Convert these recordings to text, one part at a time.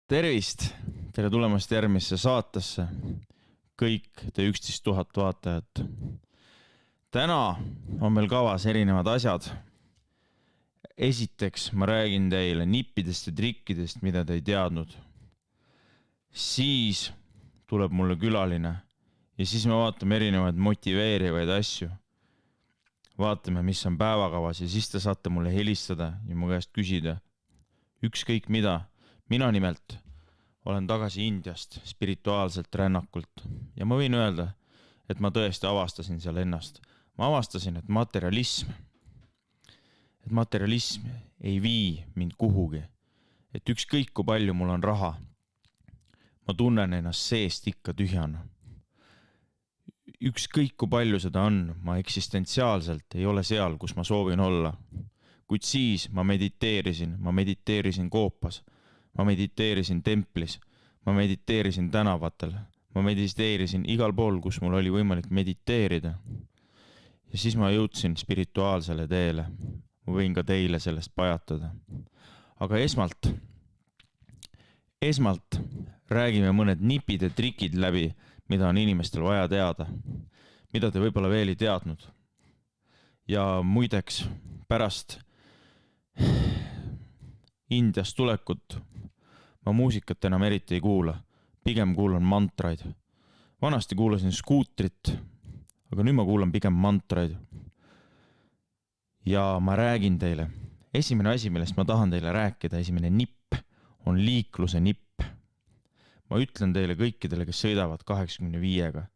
Tervist! Tere tulemast järgmisse saatesse. Kõik te 11 000 vaatajat. Täna on meil kavas erinevad asjad. Esiteks ma räägin teile nippidest ja trikkidest, mida te ei teadnud. Siis tuleb mulle külaline ja siis me vaatame erinevaid motiveerivaid asju. Vaatame, mis on päevakavas ja siis te saate mulle helistada ja mu käest küsida. Ükskõik mida. Mina nimelt olen tagasi Indiast spirituaalselt rännakult ja ma võin öelda, et ma tõesti avastasin seal ennast. Ma avastasin, et materialism ei vii mind kuhugi. Et ükskõik kui palju mul on raha, ma tunnen ennast seest ikka tühjana. Ükskõik kui palju seda on, ma eksistentsiaalselt ei ole seal, kus ma soovin olla. Kuid siis ma mediteerisin koopas. Ma mediteerisin templis, ma mediteerisin tänavatel, ma mediteerisin igal pool, kus mul oli võimalik mediteerida. Ja siis ma jõudsin spirituaalsele teele. Ma võin ka teile sellest pajatada. Aga esmalt räägime mõned nipid ja trikid läbi, mida on inimestel vaja teada, mida te võib-olla veel ei teadnud. Ja muideks pärast Indiast tulekut ma muusikat enam eriti ei kuula, pigem kuulan mantraid. Vanasti kuulasin skuutrit, aga nüüd ma kuulan pigem mantraid. Ja ma räägin teile, esimene asi, millest ma tahan teile rääkida, esimene nipp on liikluse nipp. Ma ütlen teile kõikidele, kes sõidavad 85-ga.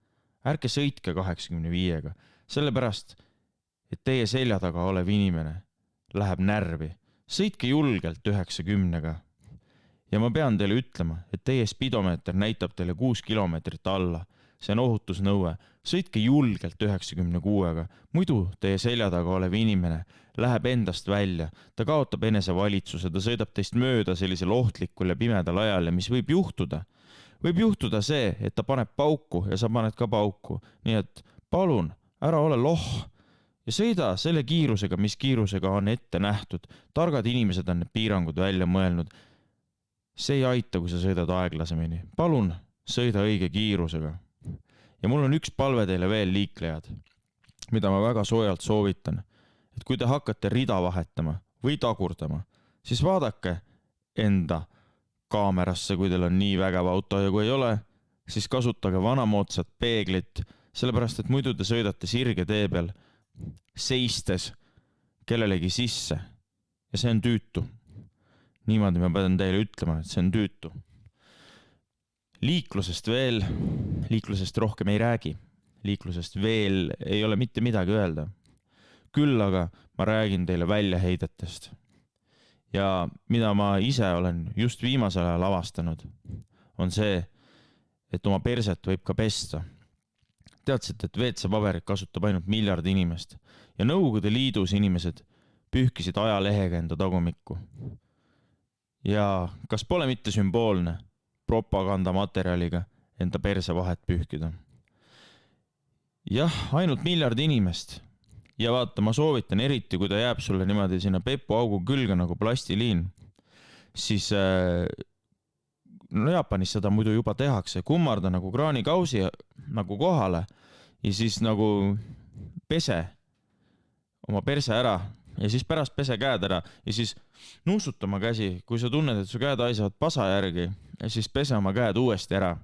Ärge sõitke 85-ga, sellepärast, et teie selja taga olev inimene läheb närvi. Sõitke julgelt 90-ga. Ja ma pean teile ütlema, et teie spidomeeter näitab teile 6 kilomeetrit alla. See on ohutusnõue. Sõitke julgelt 96-ga. Muidu teie selja taga olev inimene läheb endast välja. Ta kaotab enesevalitsuse, ta sõidab teist mööda sellisel ohtlikul ja pimedal ajal ja mis võib juhtuda? Võib juhtuda see, et ta paneb pauku ja sa paned ka pauku. Nii et palun, ära ole loh. Ja sõida selle kiirusega, mis kiirusega on ette nähtud. Targad inimesed on need piirangud välja mõelnud. See ei aita, kui sa sõidad aeglasemini. Palun, sõida õige kiirusega. Ja mul on üks palve teile veel liiklejad, mida ma väga soojalt soovitan. Et kui te hakkate rida vahetama või tagurdama, siis vaadake enda kaamerasse, kui teil on nii vägev auto ja kui ei ole, siis kasutage vanamoodsat peeglit, sellepärast et muidu te sõidate sirge tee peal seistes kellelegi sisse ja see on tüütu. Niimoodi ma pean teile ütlema, et see on tüütu. Liiklusest rohkem ei räägi. Liiklusest veel ei ole mitte midagi öelda. Küll aga ma räägin teile väljaheidetest. Ja mida ma ise olen just viimasel ajal avastanud, on see, et oma perset võib ka pesta. Teadsite, et WC-paberit kasutab ainult 1 miljard inimest ja Nõukogude Liidus inimesed pühkisid ajalehega enda tagumikku. Ja kas pole mitte sümboolne propagandamaterjaliga enda perse vahet pühkida? Jah, ainult 1 miljard inimest. Ja vaata, ma soovitan eriti, kui ta jääb sulle niimoodi sinna pepu augu külge nagu plastiliin, siis Jaapanis seda muidu juba tehakse, kummarda nagu kraanikausi nagu kohale ja siis nagu pese oma perse ära ja siis pärast pese käed ära ja siis nuusutama käsi, kui sa tunned, et su käed haisavad pasa järgi ja siis pese oma käed uuesti ära.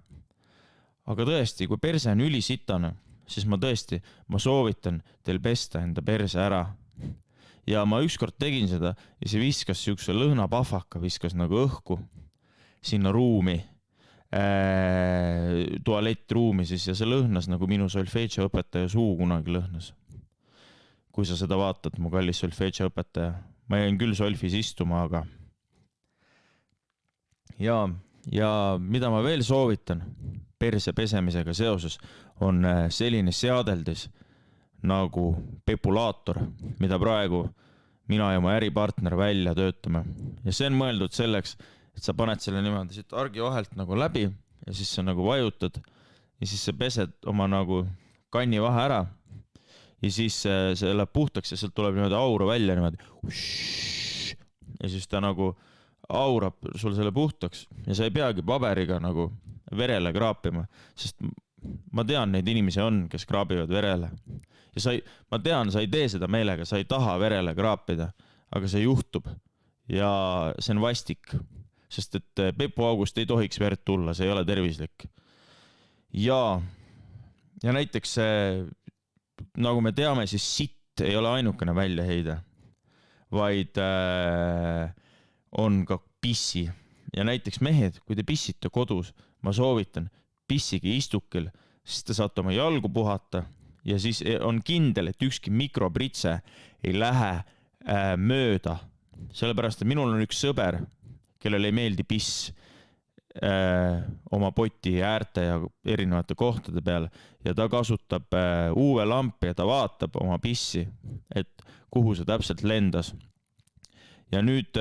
Aga tõesti, kui perse on ülisitane, siis ma soovitan teil pesta enda perse ära. Ja ma ükskord tegin seda ja see viskas siukse lõhnapahvaka, viskas nagu õhku sinna ruumi, tualettruumi siis ja see lõhnas nagu minu solfeegio õpetaja suu kunagi lõhnas. Kui sa seda vaatad, mu kallis solfeegio õpetaja. Ma jäin küll solfis istuma, aga... Ja mida ma veel soovitan perse pesemisega seoses, on selline seadeldis nagu pepulaator, mida praegu mina ja mu äripartner välja töötame. Ja see on mõeldud selleks, et sa paned selle niimoodi siit argi vahelt nagu läbi ja siis sa nagu vajutad ja siis sa pesed oma nagu kanni vahe ära ja siis see läheb puhtaks ja sealt tuleb niimoodi auru välja niimoodi. Ja siis ta nagu aurab sul selle puhtaks ja sa ei peagi paberiga nagu verele kraapima, sest ma tean, neid inimesi on, kes kraabivad verele. Ja ma tean, sa ei tee seda meelega, sa ei taha verele kraapida, aga see juhtub ja see on vastik, sest et pepuaugust ei tohiks verd tulla, see ei ole tervislik. Ja näiteks nagu me teame, siis sitt ei ole ainukene väljaheide, vaid on ka pissi. Ja näiteks mehed, kui te pissite kodus, ma soovitan, pissige istukil, siis te saate oma jalgu puhata ja siis on kindel, et ükski mikrobritse ei lähe mööda. Sellepärast, et minul on üks sõber, kellel ei meeldi piss oma poti äärte ja erinevate kohtade peal ja ta kasutab UV-lampi ja ta vaatab oma pissi, et kuhu see täpselt lendas. Ja nüüd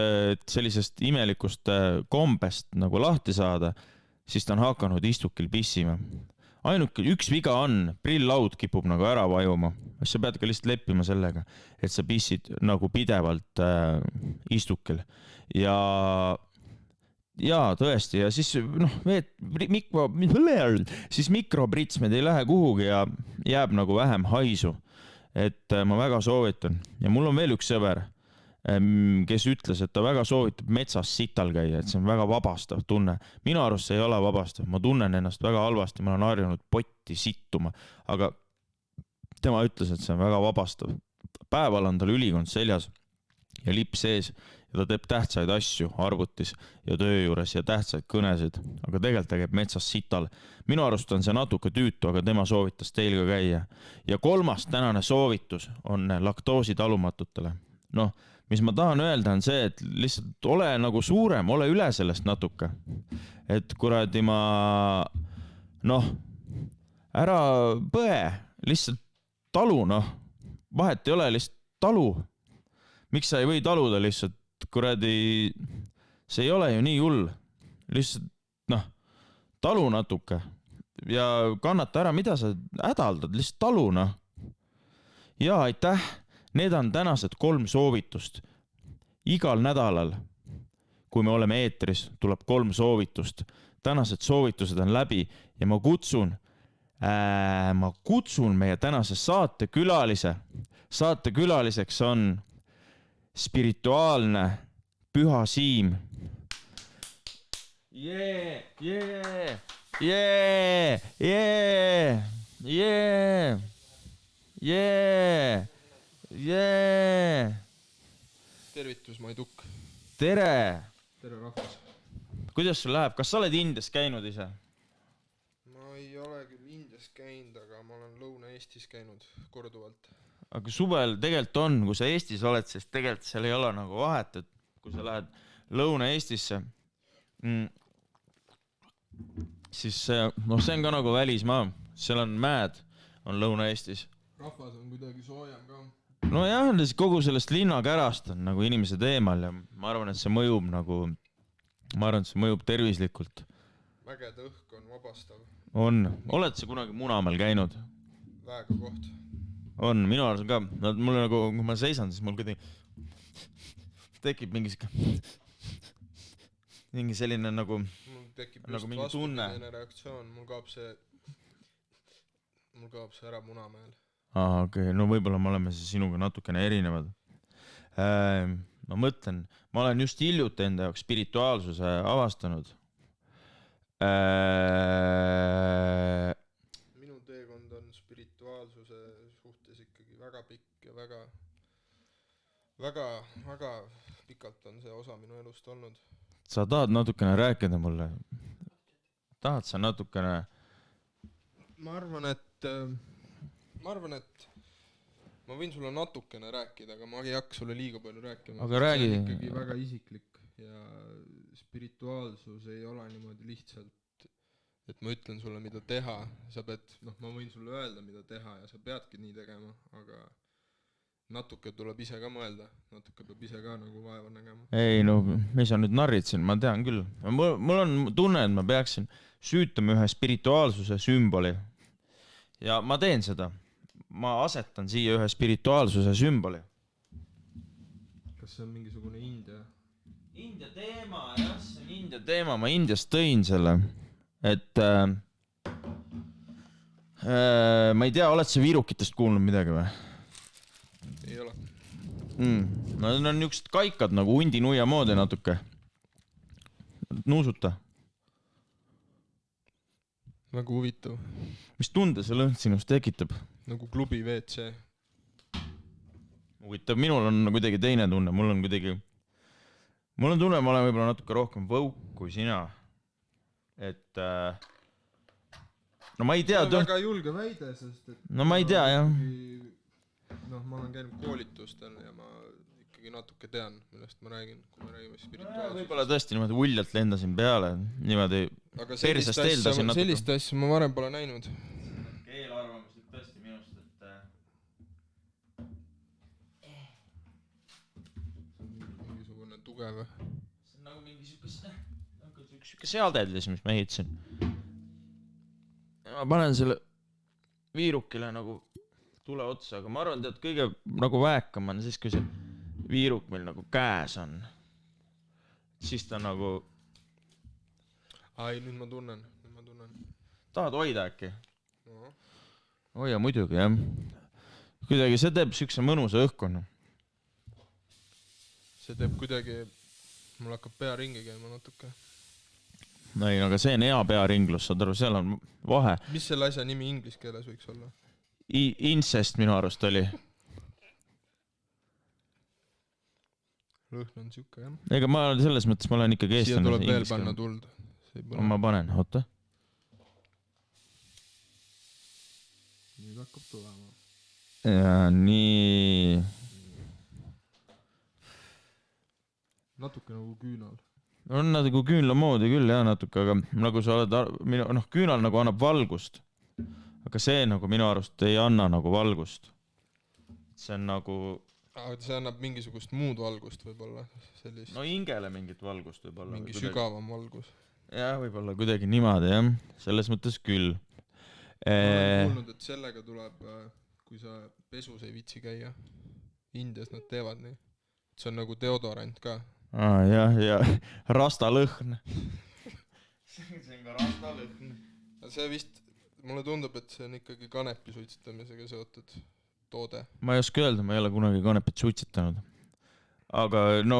sellisest imelikust kombest nagu lahti saada, siis ta on hakanud istukil pissima. Ainuke üks viga on, prill-laud kipub nagu ära vajuma. Sa pead ka lihtsalt leppima sellega, et sa pissid nagu pidevalt istukil. Ja tõesti, ja siis siis mikropritsmed ei lähe kuhugi ja jääb nagu vähem haisu. Et ma väga soovitan. Ja mul on veel üks sõber, kes ütles, et ta väga soovitab metsas sital käia, et see on väga vabastav tunne. Minu arust see ei ole vabastav, ma tunnen ennast väga halvasti, ma olen harjunud potti sittuma, aga tema ütles, et see on väga vabastav. Päeval on tal ülikond seljas ja lipp sees ja ta teeb tähtsaid asju arvutis ja töö juures ja tähtsaid kõnesid, aga tegelikult ta käib metsas sital. Minu arust on see natuke tüütu, aga tema soovitas teil ka käia. Ja kolmas tänane soovitus on laktoosi talumatutele. Mis ma tahan öelda on see, et lihtsalt ole nagu suurem, ole üle sellest natuke. Et kuradi ära põe, lihtsalt talu, vahet ei ole, lihtsalt talu. Miks sa ei või taluda lihtsalt, kuradi, see ei ole ju nii hull. Lihtsalt, talu natuke ja kannata ära, mida sa hädaldad, lihtsalt talu, Ja aitäh. Need on tänased 3 soovitust. Igal nädalal, kui me oleme eetris, tuleb 3 soovitust. Tänased soovitused on läbi ja ma kutsun meie tänase saatekülalise. Saatekülaliseks on spirituaalne Püha Siim. Yeah, yeah, yeah, yeah, yeah, yeah. Jee! Tervitus, Maiduk. Tere! Tere, rahvas. Kuidas sul läheb? Kas sa oled Indias käinud ise? Ma ei ole küll Indias käinud, aga ma olen Lõuna-Eestis käinud korduvalt. Aga suvel tegelikult on, kui sa Eestis oled, sest tegelikult seal ei ole nagu vahet, et kui sa lähed Lõuna-Eestisse, siis see on ka nagu välismaa. Seal on mäed, on Lõuna-Eestis. Rahvas on kuidagi soojem ka. Jah, kogu sellest linnakärast on nagu inimesed eemal ja ma arvan, et see mõjub tervislikult. Mägede õhk on vabastav. On. Oled sa kunagi Munamäel käinud? Väega koht. On, minu arust ka. Mul nagu, kui ma seisan, siis mul tekib mingi selline nagu mul tekib nagu just vastupidine reaktsioon. Mul kaob see ära Munamäel. Okei, võib-olla me oleme sinuga natukene erinevad. Ma mõtlen, ma olen just hiljuti enda jaoks spirituaalsuse avastanud. Minu teekond on spirituaalsuse suhtes ikkagi väga pikk ja väga pikalt on see osa minu elust olnud. Sa tahad natukene rääkida mulle? Tahad sa natukene? Ma arvan, et ma võin sulle natukene rääkida, aga ma ei hakka sulle liiga palju rääkima. Aga räägi. See on ikkagi väga isiklik ja spirituaalsus ei ole niimoodi lihtsalt, et ma ütlen sulle, mida teha. Sa pead, ma võin sulle öelda, mida teha ja sa peadki nii tegema, aga natuke tuleb ise ka mõelda, natuke peab ise ka nagu vaeva nägema. Ei, mis sa nüüd narritsin, ma tean küll. Mul on tunne, et ma peaksin süütama ühe spirituaalsuse sümboli. Ja ma teen seda. Ma asetan siia ühe spirituaalsuse sümboli. Kas see on mingisugune India India teema, jah, see on India teema, ma Indiast tõin selle, et ma ei tea, oled sa viirukitest kuulnud midagi või? Ei ole. No need on niisugused kaikad nagu hundinuia moodi natuke. Nuusuta. Väga huvitav. Mis tunde see lõhn sinust tekitab? Nagu klubi WC. Huvitav, minul on kuidagi teine tunne, mul on tunne, ma olen võib-olla natuke rohkem võuk kui sina. Et no ma ei tea. See on väga julge väide, sest et no ma ei tea, jah. Ma olen käinud koolitustel ja ma ikkagi natuke tean, millest ma räägin, kui me räägime spirituaalsusest. Võib-olla tõesti niimoodi uljalt lendasin peale, niimoodi aga persest eeldasin natuke. Sellist asja ma varem pole näinud. Eelarvamuslik tõesti minust, et mingisugune tugev. see on nagu mingi siuke seadeldis, mis ma ehitasin. Ma panen selle viirukile nagu tule otsa, aga ma arvan, et kõige nagu väekam on siis, kui see viiruk meil nagu käes on. Siis ta nagu... Ai, nüüd ma tunnen. Tahad hoida äkki? No. Hoia muidugi, jah. Kuidagi see teeb siukse mõnusa õhkonna. See teeb kuidagi... Mul hakkab pea ringi käima natuke. No ei, aga see on hea pearinglus, saad aru, seal on vahe. Mis selle asja nimi inglise keeles võiks olla? Incest minu arust oli. Lõhn on siuke, jah. Ega ma selles mõttes, ma olen ikkagi eestlane. Siia tuleb veel panna tuld. Ma panen, oota. Nüüd hakkab tulema. Ja nii... Natuke nagu küünal. On nagu küünla moodi küll, jah, natuke, aga nagu sa oled... küünal nagu annab valgust. Aga see nagu minu arust ei anna nagu valgust. See on nagu... Aga see annab mingisugust muud valgust võib-olla. Sellist... No hingele mingit valgust võib-olla. Mingi sügavam valgus. Jah, võib-olla kuidagi niimoodi, jah. Selles mõttes küll. Ma olen kuulnud, et sellega tuleb, kui sa pesus ei vitsi käia. Indias nad teevad nii. See on nagu deodorant ka. Jah, ja rasta lõhn. See on ka rasta lõhn. See vist... Mulle tundub, et see on ikkagi kanepi suitsitamisega seotud toode. Ma ei oska öelda, ma ei ole kunagi kanepit suitsitanud. Aga no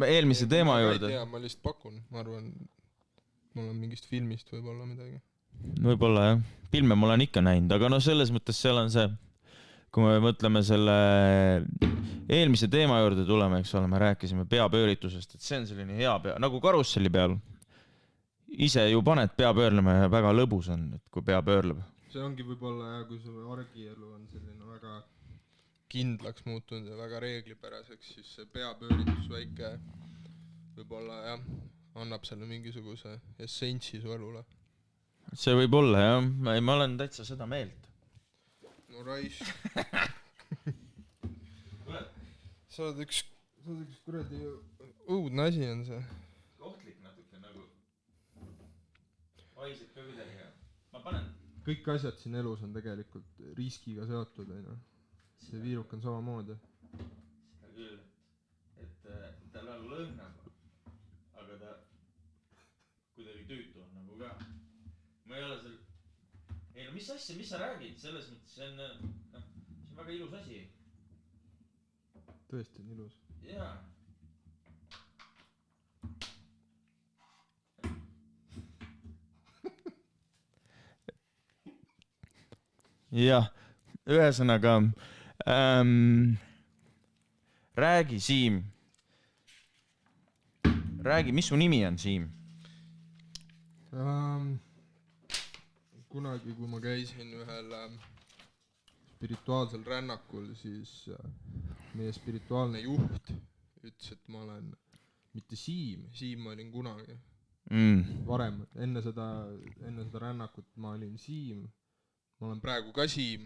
eelmise teema juurde... Ma ei tea, ma lihtsalt pakun. Ma arvan, mul on mingist filmist võib-olla midagi. Võib-olla, jah. Filme ma olen ikka näinud, aga no selles mõttes seal on see... Kui me mõtleme selle eelmise teema juurde tuleme, eks ole, me rääkisime peapööritusest, et see on selline hea pea, nagu karusselli peal. Ise ju paned pea pöörlema ja väga lõbus on, et kui pea pöörleb. See ongi võib-olla, kui sul argielu on selline väga kindlaks muutunud ja väga reeglipäraseks, siis see peapööritus väike võib-olla, jah, annab selle mingisuguse essentsi su elule. See võib olla, jah. Ma olen täitsa seda meelt. No raisk. Sa oled üks kuradi õudne asi on see. Ohtlik natuke nagu. Vaiseb ka midagi. Ma panen. Kõik asjad siin elus on tegelikult riskiga seotud. See viiruk on samamoodi. Seda küll. Et tal on lõhnab. Aga ta kuidagi tüütu on nagu ka. Ma ei ole seal... Ei no mis asja, mis sa räägid? Selles mõttes see on väga ilus asi. Tõesti on ilus. Jaa. Jah, ühesõnaga räägi, Siim. Räägi, mis su nimi on, Siim? Kunagi, kui ma käisin ühel spirituaalsel rännakul, siis meie spirituaalne juht ütles, et ma olen mitte Siim ma olin kunagi. Varem, enne seda rännakut ma olin Siim. Ma olen praegu ka Siim,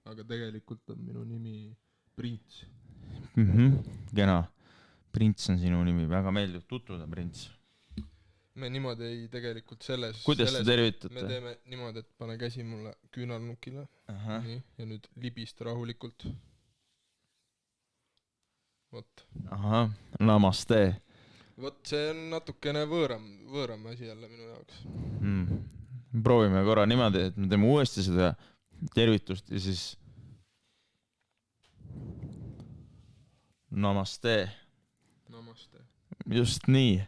aga tegelikult on minu nimi Prints. Kena. Prints on sinu nimi, väga meeldib tutvuda, Prints. Me niimoodi ei tegelikult selles... Kuidas te tervitate? Me teeme niimoodi, et pane käsi mulle küünarnukile. Nii, ja nüüd libist rahulikult. Võt. Ahah, namaste. vot see on natukene võõram asi jälle minu jaoks. Proovime korra niimoodi, et me teeme uuesti seda tervitust ja siis namaste. Just nii.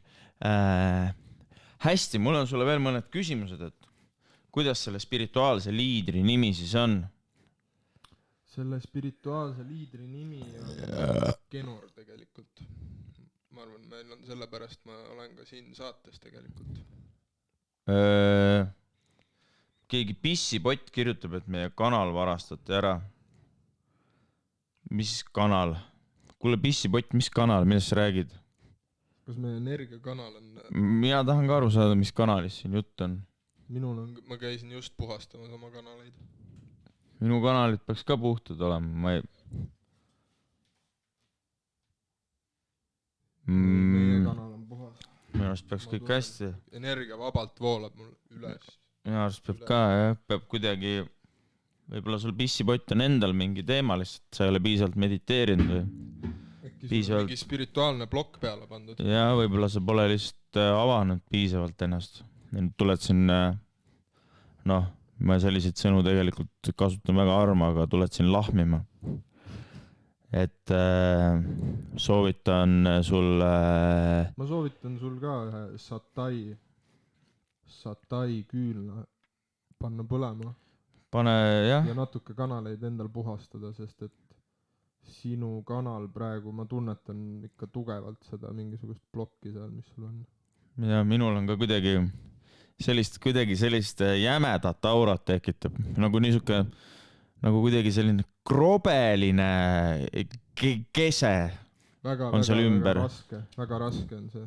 Hästi, mul on sulle veel mõned küsimused, et kuidas selle spirituaalse liidri nimi siis on? Selle spirituaalse liidri nimi on Kenor tegelikult. Ma arvan, meil on sellepärast ma olen ka siin saates tegelikult. Keegi pissipott kirjutab, et meie kanal varastati ära. Mis kanal? Kuule pissipott, mis kanal, millest sa räägid? Kas meie energiakanal on? Mina tahan ka aru saada, mis kanalis siin jutt on. Ma käisin just puhastamas oma kanaleid. Minu kanalid peaks ka puhtad olema. Meie kanal on puhas. Minu arust peaks kõik hästi. Energia vabalt voolab mul üles. Minu arust peab ka, jah. Peab kuidagi, võib-olla sul pissipott on endal mingi teema, lihtsalt sa ei ole piisavalt mediteerinud või? Äkki sul on mingi spirituaalne plokk peale pandud? Jaa, võib-olla sa pole lihtsalt avanud piisavalt ennast. Tuled siin, ma selliseid sõnu tegelikult kasutan väga harma, aga tuled siin lahmima. Et soovitan sul... Ma soovitan sul ka ühe satai küülna panna põlema. Pane, jah. Ja natuke kanaleid endal puhastada, sest et sinu kanal praegu, ma tunnetan ikka tugevalt seda mingisugust plokki seal, mis sul on. Ja minul on ka kuidagi sellist jämedat aurat tekitab. Nagu niisuke, nagu kuidagi selline krobeline kese on seal ümber. Väga raske on see.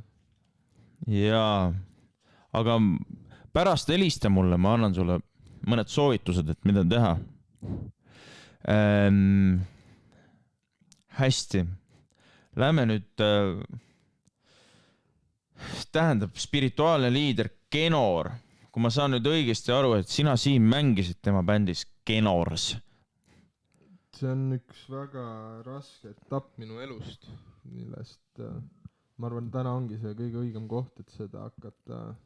Jaa, aga pärast helista mulle, ma annan sulle mõned soovitused, et mida teha. Hästi. Lähme nüüd, tähendab spirituaalne liider Kenor. Kui ma saan nüüd õigesti aru, et sina Siim mängisid tema bändis Kenors. See on üks väga raske etapp minu elust, millest ma arvan, täna ongi see kõige õigem koht, et seda hakata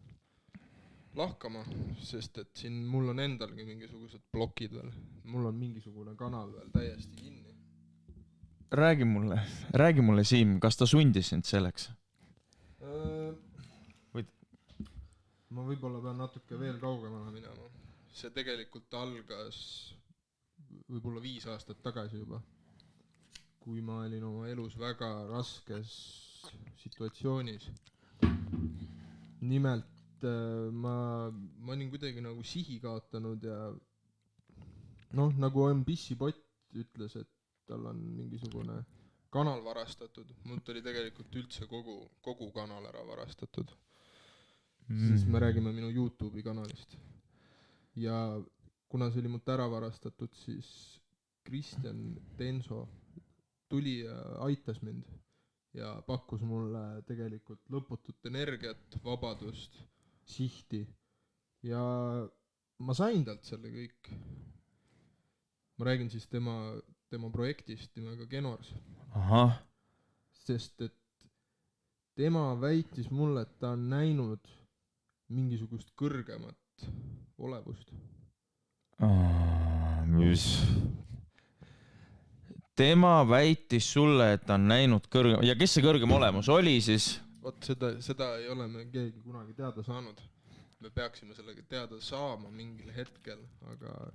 lahkama, sest et siin mul on endalgi mingisugused plokid veel. Mul on mingisugune kanal veel täiesti kinni. Räägi mulle Siim, kas ta sundis sind selleks? Ma võib-olla pean natuke veel kaugemale minema. See tegelikult algas võib-olla 5 aastat tagasi juba, kui ma olin oma elus väga raskes situatsioonis. Nimelt ma olin kuidagi nagu sihi kaotanud ja nagu on pissipott ütles, et tal on mingisugune kanal varastatud. Mult oli tegelikult üldse kogu kanal ära varastatud. Siis me räägime minu YouTube'i kanalist. Ja kuna see oli mult ära varastatud, siis Kristjan Tenso tuli ja aitas mind ja pakkus mulle tegelikult lõputut energiat, vabadust, sihti. Ja ma sain talt selle kõik. Ma räägin siis tema projektist nimega Kenors. Aha. Sest et tema väitis mulle, et ta on näinud mingisugust kõrgemat olevust. Tema väitis sulle, et ta on näinud kõrgem... Ja kes see kõrgem olemus oli siis? Vot seda ei ole me keegi kunagi teada saanud. Me peaksime sellega teada saama mingil hetkel, aga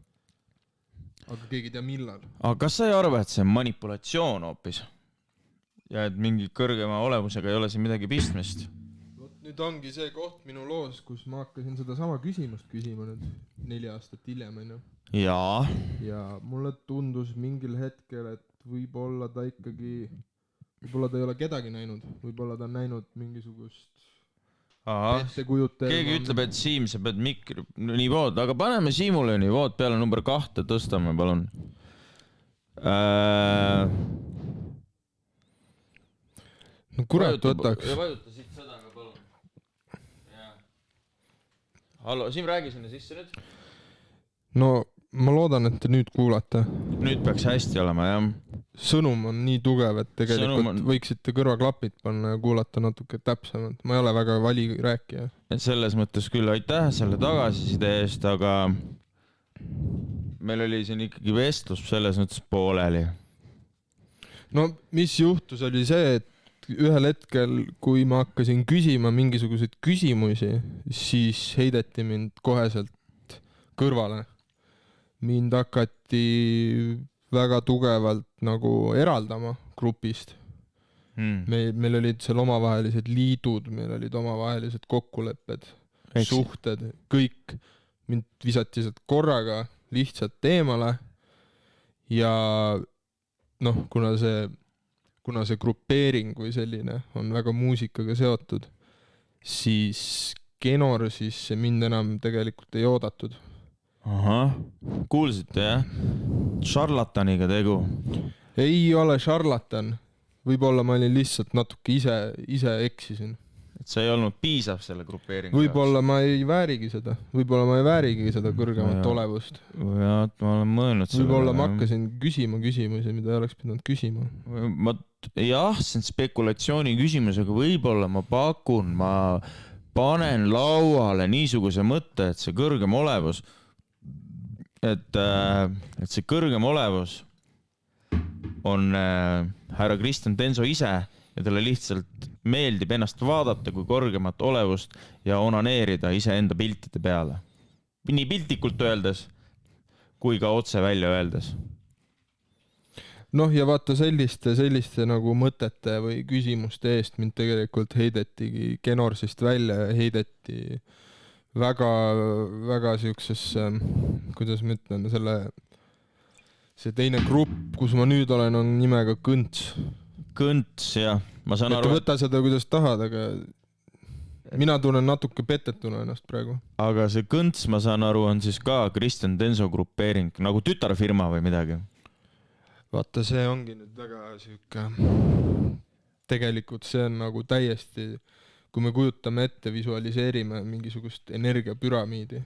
keegi tea millal. Aga kas sa ei arva, et see on manipulatsioon hoopis? Ja et mingi kõrgema olemusega ei ole siin midagi pistmist? Nüüd ongi see koht minu loos, kus ma hakkasin seda sama küsimust küsima nüüd 4 aastat hiljem. Jaa. Ja mulle tundus mingil hetkel, et võib-olla ta ikkagi, võib-olla ta ei ole kedagi näinud, võib-olla ta on näinud mingisugust ettekujutelu. Keegi ütleb, et Siim, sa pead mikri nivood, aga paneme Siimule nivood peale number 2, tõstame, palun. No kurat võtaks. Ja vajuta siit seda ka, palun. Hallo, Siim, räägi sinna sisse nüüd. No ma loodan, et te nüüd kuulate. Nüüd peaks hästi olema, jah. sõnum on nii tugev, et tegelikult võiksite kõrvaklapid panna ja kuulata natuke täpsemalt. Ma ei ole väga valirääkija. Selles mõttes küll aitäh selle tagasiside eest, aga meil oli siin ikkagi vestlus selles mõttes pooleli. No mis juhtus oli see, et ühel hetkel, kui ma hakkasin küsima mingisuguseid küsimusi, siis heideti mind koheselt kõrvale. Mind hakati väga tugevalt nagu eraldama grupist. Meil olid seal omavahelised liidud, meil olid omavahelised kokkulepped, suhted, kõik. Mind visati sealt korraga lihtsalt eemale ja noh, kuna see grupeering või selline on väga muusikaga seotud, siis Genorsisse mind enam tegelikult ei oodatud. Ahah, kuulsite jah? Šarlataniga tegu. Ei ole šarlatan. Võib-olla ma olin lihtsalt natuke ise eksisin. Et see ei olnud piisav selle grupeeringu. Võib-olla ma ei väärigi seda. Võib-olla ma ei väärigi seda kõrgemat olevust. Ja, ma olen mõelnud selle. Võib-olla ma hakkasin küsima küsimusi, mida ei oleks pidanud küsima. Jah, see on spekulatsiooni küsimus, aga võib-olla ma pakun, ma panen lauale niisuguse mõtte, et see kõrgem olevus et see kõrgem olevus on härra Kristjan Tenso ise ja talle lihtsalt meeldib ennast vaadata kui kõrgemat olevust ja onaneerida iseenda piltide peale. Nii piltlikult öeldes kui ka otse välja öeldes. Noh ja vaata selliste nagu mõtete või küsimuste eest mind tegelikult heidetigi Genorsist välja ja heideti väga siuksesse, kuidas ma ütlen, see teine grupp, kus ma nüüd olen, on nimega Kõnts. Kõnts, jah. Ma saan aru. Võta seda, kuidas tahad, aga mina tunnen natuke petetuna ennast praegu. Aga see Kõnts, ma saan aru, on siis ka Kristjan Tenso grupeering, nagu tütarfirma või midagi. Vaata, see ongi nüüd väga siuke, tegelikult see on nagu täiesti, kui me kujutame ette, visualiseerime mingisugust energiapüramiidi,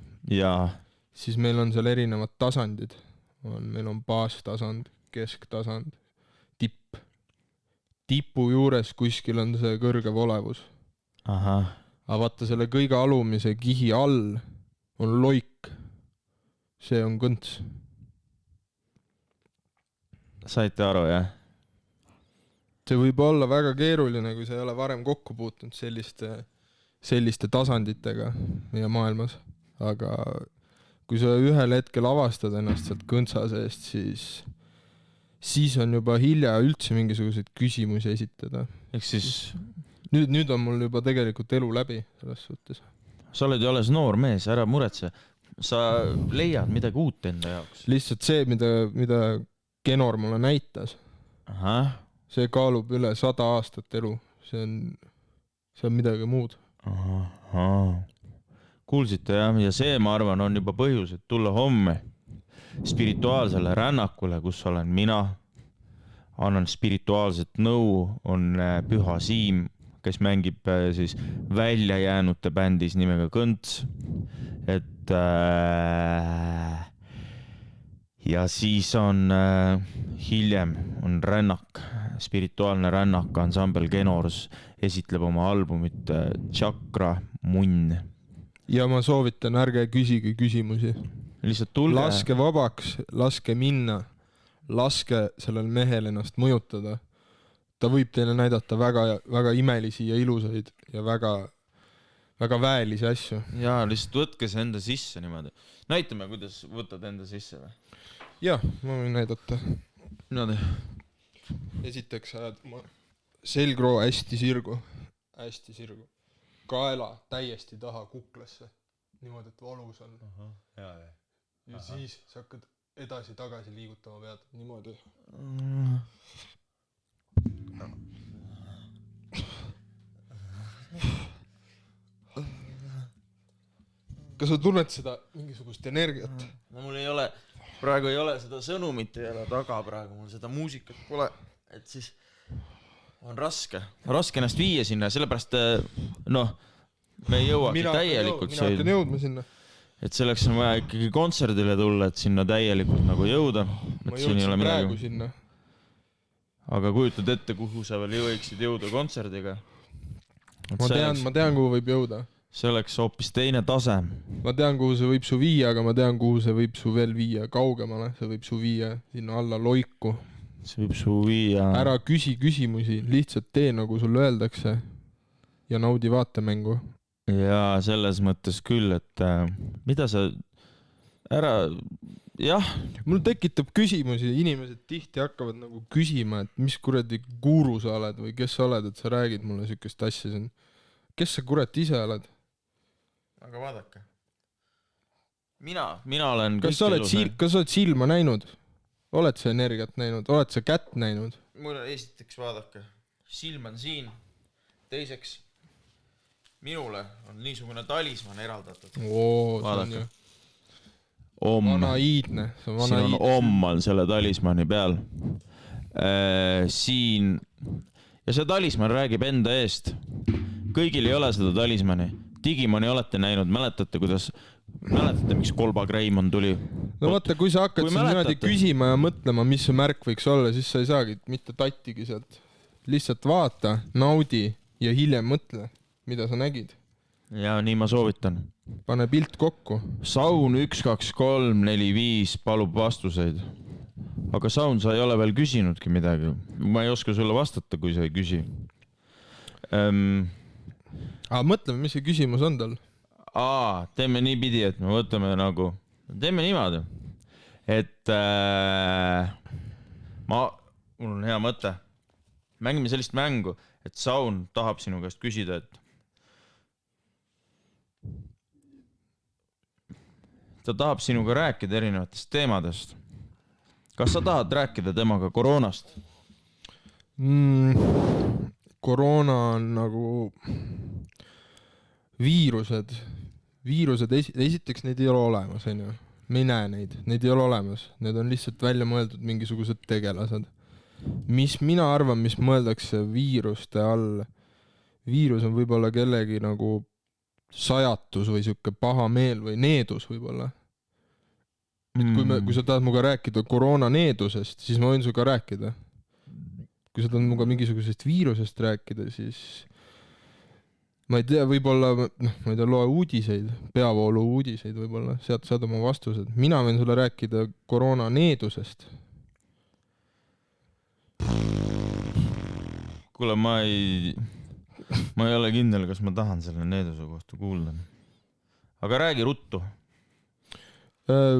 siis meil on seal erinevad tasandid. Meil on baastasand, kesktasand, tipp. Tipu juures kuskil on see kõrgev olevus. Aga vaata selle kõige alumise kihi all on loik. See on Kõnts. Saite aru, jah? See võib olla väga keeruline, kui sa ei ole varem kokku puutunud selliste tasanditega meie maailmas. Aga kui sa ühel hetkel avastad ennast sealt Kõntsa seest, siis on juba hilja üldse mingisuguseid küsimusi esitada. Ehk siis nüüd on mul juba tegelikult elu läbi selles suhtes. Sa oled ju alles noor mees, ära muretse. Sa leiad midagi uut enda jaoks. Lihtsalt see, mida Genor mulle näitas. Ahah. See kaalub üle 100 aastat elu. See on midagi muud. Kuulsite, jah? Ja see, ma arvan, on juba põhjus, et tulla homme spirituaalsele rännakule, kus olen mina. Annan spirituaalset nõu, on Püha Siim, kes mängib siis välja jäänute bändis nimega Kõnts. Et ja siis on hiljem on rännak, spirituaalne rännak, ansambel Genors esitleb oma albumit Chakra Munn. Ja ma soovitan, ärge küsige küsimusi. Lihtsalt tulge. Laske vabaks, laske minna, laske sellel mehel ennast mõjutada. Ta võib teile näidata väga, väga imelisi ja ilusaid ja väga, väga väelisi asju. Ja lihtsalt võtke see enda sisse niimoodi. Näitame, kuidas võtad enda sisse või? Jah, ma võin näidata. Niimoodi. Esiteks ajad selgroo hästi sirgu. Kaela täiesti taha kuklasse. Niimoodi, et valus on. Ja siis sa hakkad edasi-tagasi liigutama pead. Niimoodi. Kas sa tunned seda mingisugust energiat? No mul ei ole, praegu ei ole seda sõnumit ei ole taga praegu, mul seda muusikat pole, et siis on raske ennast viia sinna, sellepärast me ei jõuagi täielikult mina hakkan jõudma sinna. Et selleks on vaja ikkagi kontserdile tulla, et sinna täielikult nagu jõuda. Ma jõudsin praegu sinna. aga kujutad ette, kuhu sa veel võiksid jõuda kontserdiga? Ma tean, kuhu võib jõuda. See oleks hoopis teine tase. Ma tean, kuhu see võib su viia, aga ma tean, kuhu see võib su veel viia kaugemale. See võib su viia sinna alla loiku. See võib su viia... Ära küsi küsimusi, lihtsalt tee, nagu sulle öeldakse ja naudi vaatemängu. Ja selles mõttes küll, et mida sa... Ära... Jah. Mul tekitab küsimusi, inimesed tihti hakkavad nagu küsima, et mis kuradi guru sa oled või kes sa oled, et sa räägid mulle sükest asja siin. Kes sa kurat ise oled? Aga vaadake. Mina olen... Kas sa oled silma näinud? Oled sa energiat näinud? Oled sa kätt näinud? Mul on esiteks, vaadake, silm on siin. Teiseks, minule on niisugune talisman eraldatud. Vaadake. Vanaiidne. Siin on ommal selle talismani peal. Siin... Ja see talisman räägib enda eest. Kõigil ei ole seda talismani. Digimoni olete näinud, mäletate, miks Kolbag Reimond tuli? No vaata, kui sa hakkad siin niimoodi küsima ja mõtlema, mis see märk võiks olla, siis sa ei saagi mitte tattigi sealt. Lihtsalt vaata, naudi ja hiljem mõtle, mida sa nägid. Ja nii ma soovitan. Pane pilt kokku. Saun 1, 2, 3, 4, 5 palub vastuseid. Aga Saun, sa ei ole veel küsinudki midagi. Ma ei oska sulle vastata, kui sa ei küsi. Mõtleme, mis see küsimus on tal? Teeme nii pidi, et me võtame nagu... Teeme niimoodi. Et mul on hea mõte. Mängime sellist mängu, et Saun tahab sinu käest küsida, et ta tahab sinuga rääkida erinevatest teemadest. Kas sa tahad rääkida temaga koroonast? Koroona on nagu... Viirused, esiteks neid ei ole olemas, on ju. Me ei näe neid ei ole olemas. Need on lihtsalt välja mõeldud mingisugused tegelased. Mis mina arvan, mis mõeldakse viiruste all. Viirus on võib-olla kellegi nagu sajatus või siuke paha meel või needus võib-olla. Kui sa tahad muga rääkida koroona needusest, siis ma võin suga rääkida. Kui sa tahad muga mingisugusest viirusest rääkida, siis... Ma ei tea, võib-olla, ma ei tea, loe uudiseid, peavoolu uudiseid võib-olla, sealt saad oma vastused. Mina võin sulle rääkida koroona needusest. Kuule, ma ei ole kindel, kas ma tahan selle needuse kohta kuulda. Aga räägi ruttu.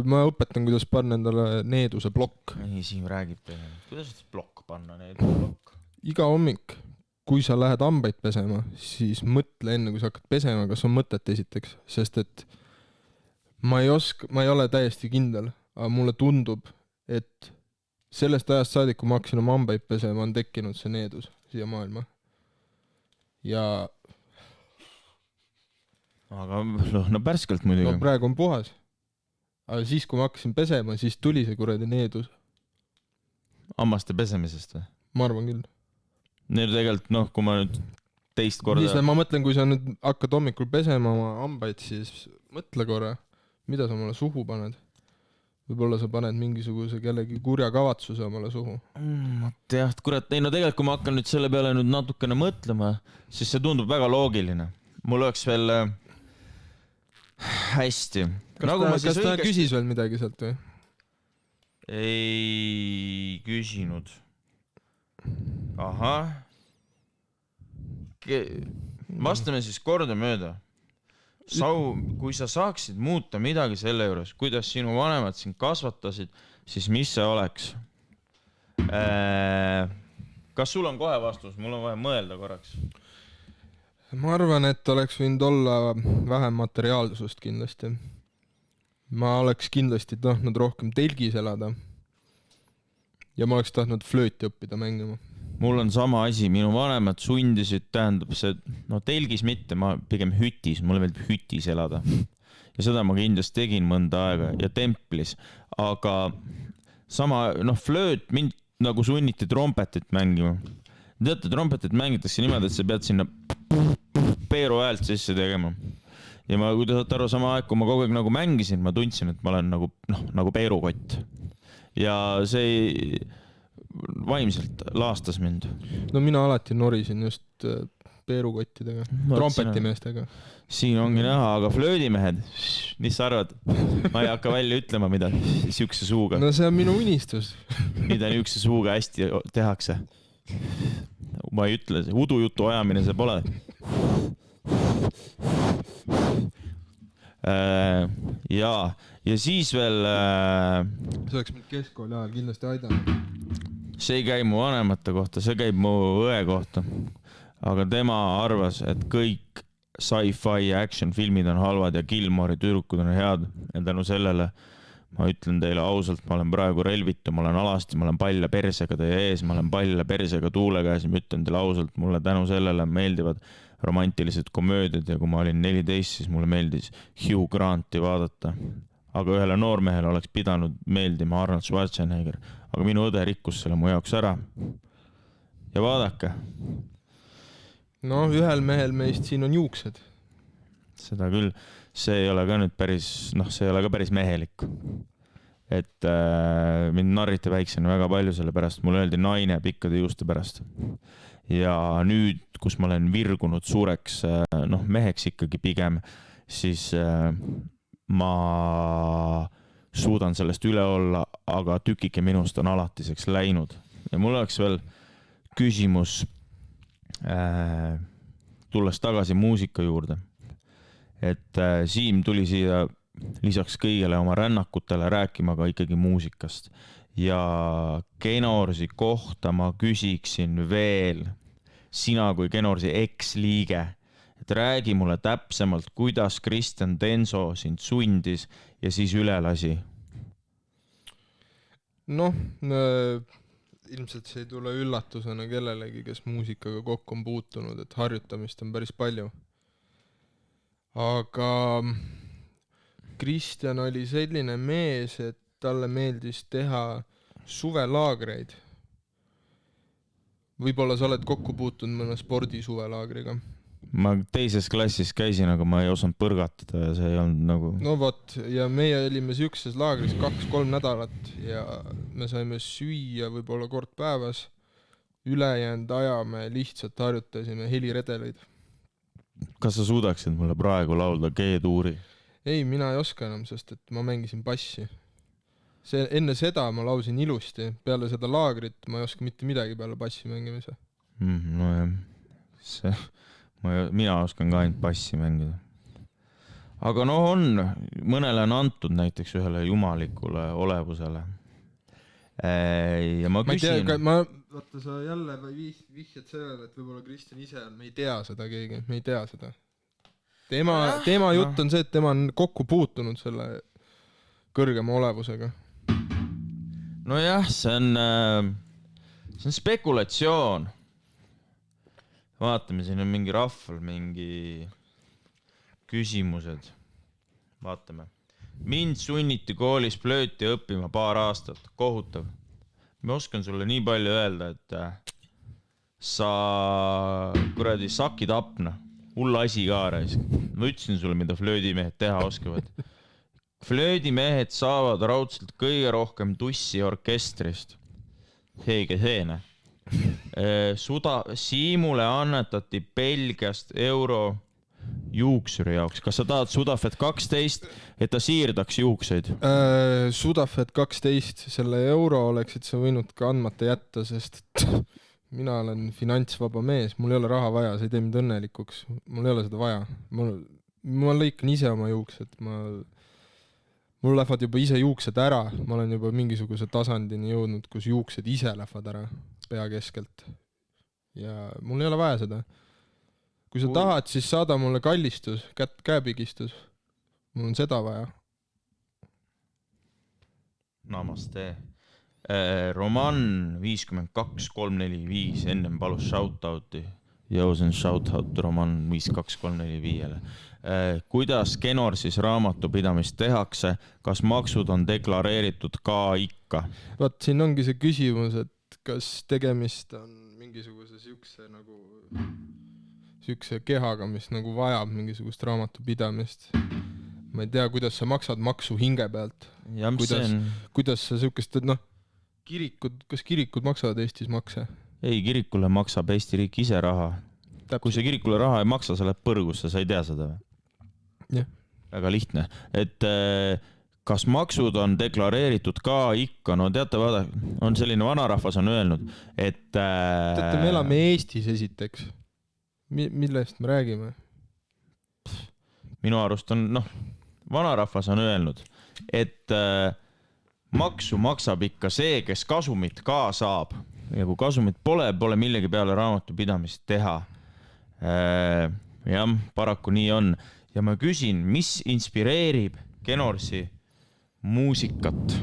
Ma õpetan, kuidas panna endale needuse blokk. Ei, siin räägib teile. Kuidas blokk panna needuse blokk? Iga hommik. Kui sa lähed hambaid pesema, siis mõtle enne, kui sa hakkad pesema, kas on mõtet esiteks, sest et ma ei ole täiesti kindel, aga mulle tundub, et sellest ajast saadik, kui ma hakkasin oma hambaid pesema, on tekkinud see needus siia maailma. Ja... Aga no pärskelt muidugi. No praegu on puhas. Aga siis, kui ma hakkasin pesema, siis tuli see kuradi needus. Hammaste pesemisest või? Ma arvan küll. Need tegelikult, kui ma nüüd teist korda... Ma mõtlen, kui sa nüüd hakkad hommikul pesema oma hambaid, siis mõtle korra, mida sa omale suhu paned. Võib-olla sa paned mingisuguse kellegi kurja kavatsuse omale suhu. Kurat, ei no tegelikult, kui ma hakkan nüüd selle peale nüüd natukene mõtlema, siis see tundub väga loogiline. Mul oleks veel hästi. Kas ta küsis veel midagi sealt või? Ei küsinud. Ahah. Vastame siis korda mööda. Kui sa saaksid muuta midagi selle juures, kuidas sinu vanemad sind kasvatasid, siis mis see oleks? Kas sul on kohe vastus? Mul on vaja mõelda korraks. Ma arvan, et oleks võinud olla vähem materiaalsust kindlasti. Ma oleks kindlasti tahtnud rohkem telgis elada. Ja ma oleks tahtnud flööti õppida mängima. Mul on sama asi, minu vanemad sundisid, tähendab see, telgis mitte, ma pigem hütis, mulle meeldib hütis elada. Ja seda ma kindlasti tegin mõnda aega ja templis, aga sama, flööt mind nagu sunniti trompetit mängima. Teate, trompetit mängitakse niimoodi, et sa pead sinna peeru häält sisse tegema. Ja ma, kui te saate aru, sama aeg, kui ma kogu aeg nagu mängisin, ma tundsin, et ma olen nagu peerukott. Ja see vaimselt laastas mind. No mina alati norisin just peerukottidega, trompetimeestega. Siin ongi näha, aga flöödimehed, mis sa arvad? Ma ei hakka välja ütlema, mida siukse suuga. No see on minu unistus. Mida niukse suuga hästi tehakse. Ma ei ütle, udujutu ajamine see pole. Ja siis veel... See oleks mind keskkooli ajal kindlasti aidanud. See ei käi mu vanemate kohta, see käib mu õe kohta. Aga tema arvas, et kõik sci-fi ja action filmid on halvad ja Gilmore'i tüdrukud on head. Ja tänu sellele ma ütlen teile ausalt, ma olen praegu relvitu, ma olen alasti, ma olen palla persega teie ees, ma olen palla persega tuule käes ja ma ütlen teile ausalt, mulle tänu sellele meeldivad romantilised komöödiad ja kui ma olin 14, siis mulle meeldis Hugh Granti vaadata. Aga ühele noormehele oleks pidanud meeldima Arnold Schwarzenegger, aga minu õde rikkus selle mu jaoks ära. Ja vaadake. No ühel mehel meist siin on juuksed. Seda küll, see ei ole ka nüüd päris, see ei ole ka päris mehelik. Et mind narriti väiksena väga palju selle pärast, mulle öeldi naine pikkade juuste pärast. Ja nüüd, kus ma olen virgunud suureks, meheks ikkagi pigem, siis ma suudan sellest üle olla, aga tükike minust on alatiseks läinud. Ja mul oleks veel küsimus tulles tagasi muusika juurde. Et Siim tuli siia lisaks kõigele oma rännakutele rääkima ka ikkagi muusikast. Ja Genorsi kohta ma küsiksin veel, sina kui Genorsi ex-liige, et räägi mulle täpsemalt, kuidas Kristjan Denso sind sundis ja siis üle lasi. Ilmselt see ei tule üllatusena kellelegi, kes muusikaga kokku on puutunud, et harjutamist on päris palju. Aga Kristjan oli selline mees, et talle meeldis teha suvelaagreid. Võib-olla sa oled kokku puutunud mõne spordi suvelaagriga. Ma teises klassis käisin, aga ma ei osanud põrgatada ja see ei olnud nagu... No vot, ja meie olime siukses laagris 2-3 nädalat ja me saime süüa võib-olla kord päevas. Ülejäänud aja me lihtsalt harjutasime heliredeleid. Kas sa suudaksid mulle praegu laulda G-tuuri? Ei, mina ei oska enam, sest et ma mängisin bassi. Enne seda ma lausin ilusti. Peale seda laagrit ma ei oska mitte midagi peale bassi mängimise. No jah, see... Mina oskan ka ainult bassi mängida. Aga mõnele on antud näiteks ühele jumalikule olevusele. Ja ma küsin... Vaata, sa jälle vihjad sellele, et võib-olla Kristjan ise on, me ei tea seda keegi, me ei tea seda. Tema jutt on see, et tema on kokku puutunud selle kõrgema olevusega. No jah, see on spekulatsioon. Vaatame, siin on mingi rahval, mingi küsimused. Vaatame. Mind sunniti koolis flööti õppima 2 aastat. Kohutav. Ma oskan sulle nii palju öelda, et sa kuradi sakid apna. Hull asi ka raisk. Ma ütlesin sulle, mida flöödimehed teha oskavad. Flöödimehed saavad raudselt kõige rohkem tussi orkestrist. Heege seene. Siimule annetati Belgiast euro juuksuri jaoks. Kas sa tahad Sudafed 12, et ta siirdaks juukseid? Sudafed 12, selle euro oleksid sa võinud ka andmata jätta, sest mina olen finantsvaba mees, mul ei ole raha vaja, see ei tee mind õnnelikuks, mul ei ole seda vaja. Ma lõikan ise oma juuksed, mul lähevad juba ise juuksed ära, ma olen juba mingisuguse tasandini jõudnud, kus juuksed ise lähevad ära pea keskelt. Ja mul ei ole vaja seda. Kui sa tahad, siis saada mulle kallistus, käepigistus. Mul on seda vaja. Namaste. Roman 52345, ennem palus shoutouti. Jõusen shoutout Roman 52345-le. Kuidas Genorsis raamatupidamist tehakse? Kas maksud on deklareeritud ka ikka? Vaat siin ongi see küsimus, et kas tegemist on mingisuguse siukse kehaga, mis nagu vajab mingisugust raamatupidamist. Ma ei tea, kuidas sa maksad maksu hinge pealt. Ja kuidas sa siukest, kas kirikud maksavad Eestis makse? Ei, kirikule maksab Eesti riik ise raha. Kui see kirikule raha ei maksa, sa läheb põrgusse, sa ei tea seda või? Jah. Väga lihtne. Et kas maksud on deklareeritud ka ikka? No teate, vaada, on selline vanarahvas on öelnud, et... Teate, me elame Eestis esiteks. Millest me räägime? Minu arust on, vanarahvas on öelnud, et maksu maksab ikka see, kes kasumit ka saab. Ja kui kasumit pole millegi peale raamatupidamist teha. Jah, paraku nii on. Ja ma küsin, mis inspireerib Genorsi muusikat?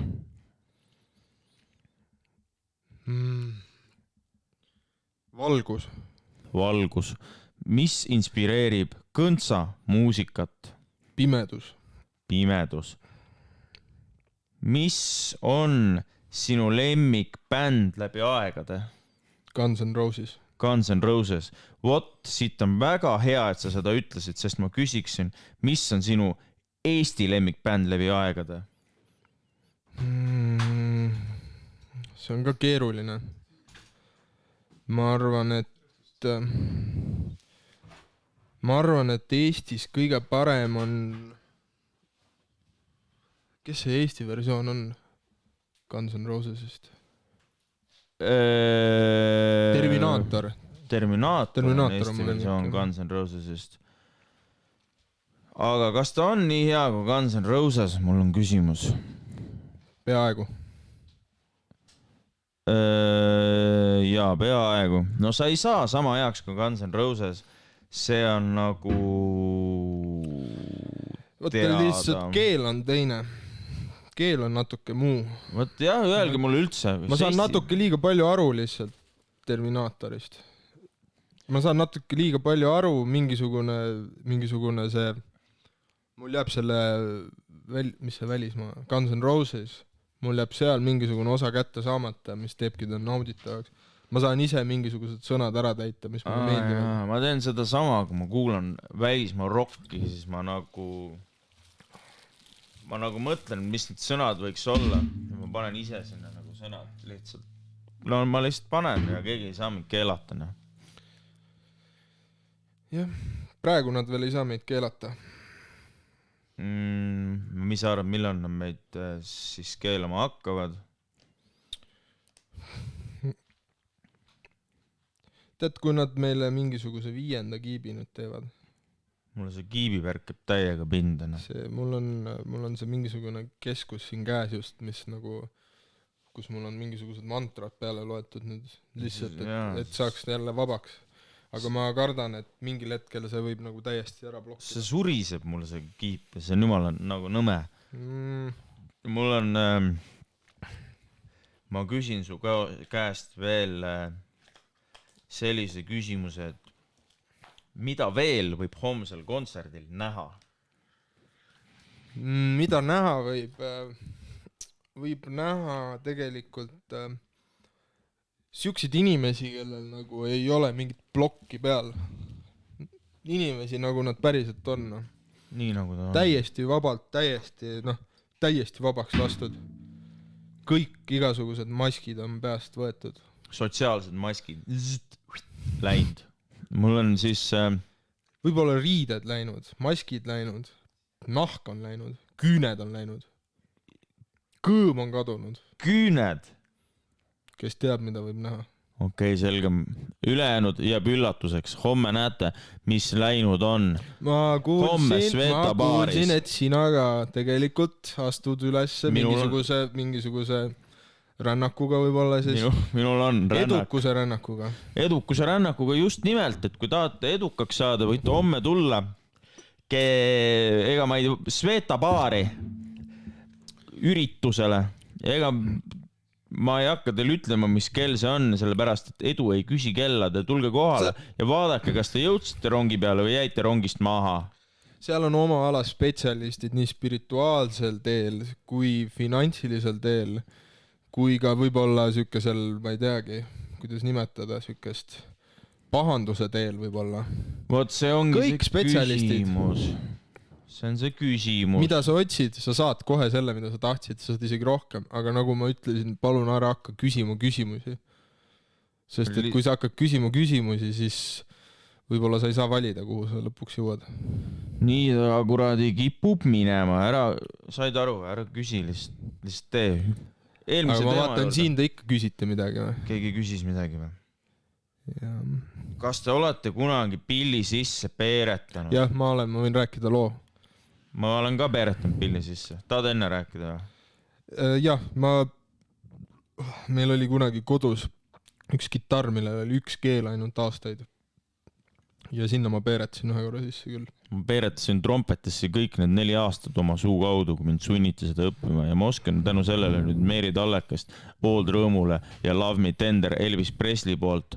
Valgus. Mis inspireerib Kõntsa muusikat? Pimedus. Mis on sinu lemmikbänd läbi aegade? Guns N' Roses. Vot, siit on väga hea, et sa seda ütlesid, sest ma küsiksin, mis on sinu Eesti lemmikbänd läbi aegade? See on ka keeruline. Ma arvan, et Eestis kõige parem on... Kes see Eesti versioon on Guns N' Rosesist? Terminaator on Eesti versioon Guns N' Rosesist. Aga kas ta on nii hea kui Guns N' Roses? Mul on küsimus. Peaaegu. Jaa, peaaegu. No sa ei saa sama heaks kui Guns N' Roses. See on nagu... Võtta lihtsalt keel on teine. Keel on natuke muu. Võt jah, öelge mulle üldse. Ma saan natuke liiga palju aru lihtsalt Terminaatorist. Ma saan natuke liiga palju aru, mingisugune see... Mul jääb selle... Mis see välismaa? Guns N' Roses. Mul jääb seal mingisugune osa kätte saamata, mis teebki ta nauditavaks. Ma saan ise mingisugused sõnad ära täita, mis mulle meeldivad. Ma teen seda sama, kui ma kuulan välismaa rocki, siis ma nagu mõtlen, mis need sõnad võiks olla. Ja ma panen ise sinna nagu sõnad lihtsalt. No ma lihtsalt panen ja keegi ei saa mind keelata. Jah, praegu nad veel ei saa meid keelata. Mis arvad, millal nad meid siis keelama hakkavad? Tead, kui nad meile mingisuguse 5. kiibi nüüd teevad? Mulle see kiibivärk jääb täiega pindena. Mul on see mingisugune keskus siin käes just, mis nagu, kus mul on mingisugused mantrad peale loetud nüüd lihtsalt, et saaks jälle vabaks. Aga ma kardan, et mingil hetkel see võib nagu täiesti ära blokkida. See suriseb mulle see kiip ja see on jumala nagu nõme. Mul on, ma küsin su käest veel sellise küsimuse, et mida veel võib homsel kontserdil näha? Mida näha võib näha tegelikult siukseid inimesi, kellel nagu ei ole mingit plokki peal. Inimesi nagu nad päriselt on. Nii nagu ta on. Täiesti vabalt, täiesti vabaks lastud. Kõik igasugused maskid on peast võetud. Sotsiaalsed maskid läinud. Mul on siis... Võib-olla riided läinud, maskid läinud, nahk on läinud, küüned on läinud, kõõm on kadunud. Küüned? Kes teab, mida võib näha. Okei, selge. Ülejäänud jääb üllatuseks. Homme näete, mis läinud on. Ma kuulsin, et sina ka tegelikult astud üles mingisuguse rännakuga võib-olla siis. Minul on rännak. Edukuse rännakuga just nimelt, et kui tahate edukaks saada, võite homme tulla ega ma ei Sveta baari üritusele. Ega ma ei hakka teil ütlema, mis kell see on, sellepärast, et edu ei küsi kella. Te tulge kohale ja vaadake, kas te jõudsite rongi peale või jäite rongist maha. Seal on oma ala spetsialistid nii spirituaalsel teel kui finantsilisel teel, kui ka võib-olla sükesel, ma ei teagi, kuidas nimetada, sükest pahanduse teel võib-olla. Vot see ongi kõik see küsimus. see on see küsimus. Mida sa otsid, sa saad kohe selle, mida sa tahtsid, sa saad isegi rohkem, aga nagu ma ütlesin, palun ära hakka küsima küsimusi. Sest et kui sa hakkad küsima küsimusi, siis võib-olla sa ei saa valida, kuhu sa lõpuks jõuad. Nii ta kuradi kipub minema, said aru, ära küsi, lihtsalt tee. Aga ma vaatan, siin te ikka küsite midagi või? Keegi küsis midagi või? Ja. Kas te olete kunagi pilli sisse peeretanud? Jah, ma võin rääkida loo. Ma olen ka peeretanud pilli sisse. Tahad enne rääkida või? Jah, meil oli kunagi kodus üks kitarr, millel oli üks keel ainult aastaid. Ja sinna ma peeretasin ühe korra sisse küll. Ma peeretasin trompetisse kõik need 4 aastat oma suu kaudu, kui mind sunniti seda õppima ja ma oskan tänu sellele nüüd Meeri Tallekast, Old Rõõmule ja Love Me Tender Elvis Presley poolt.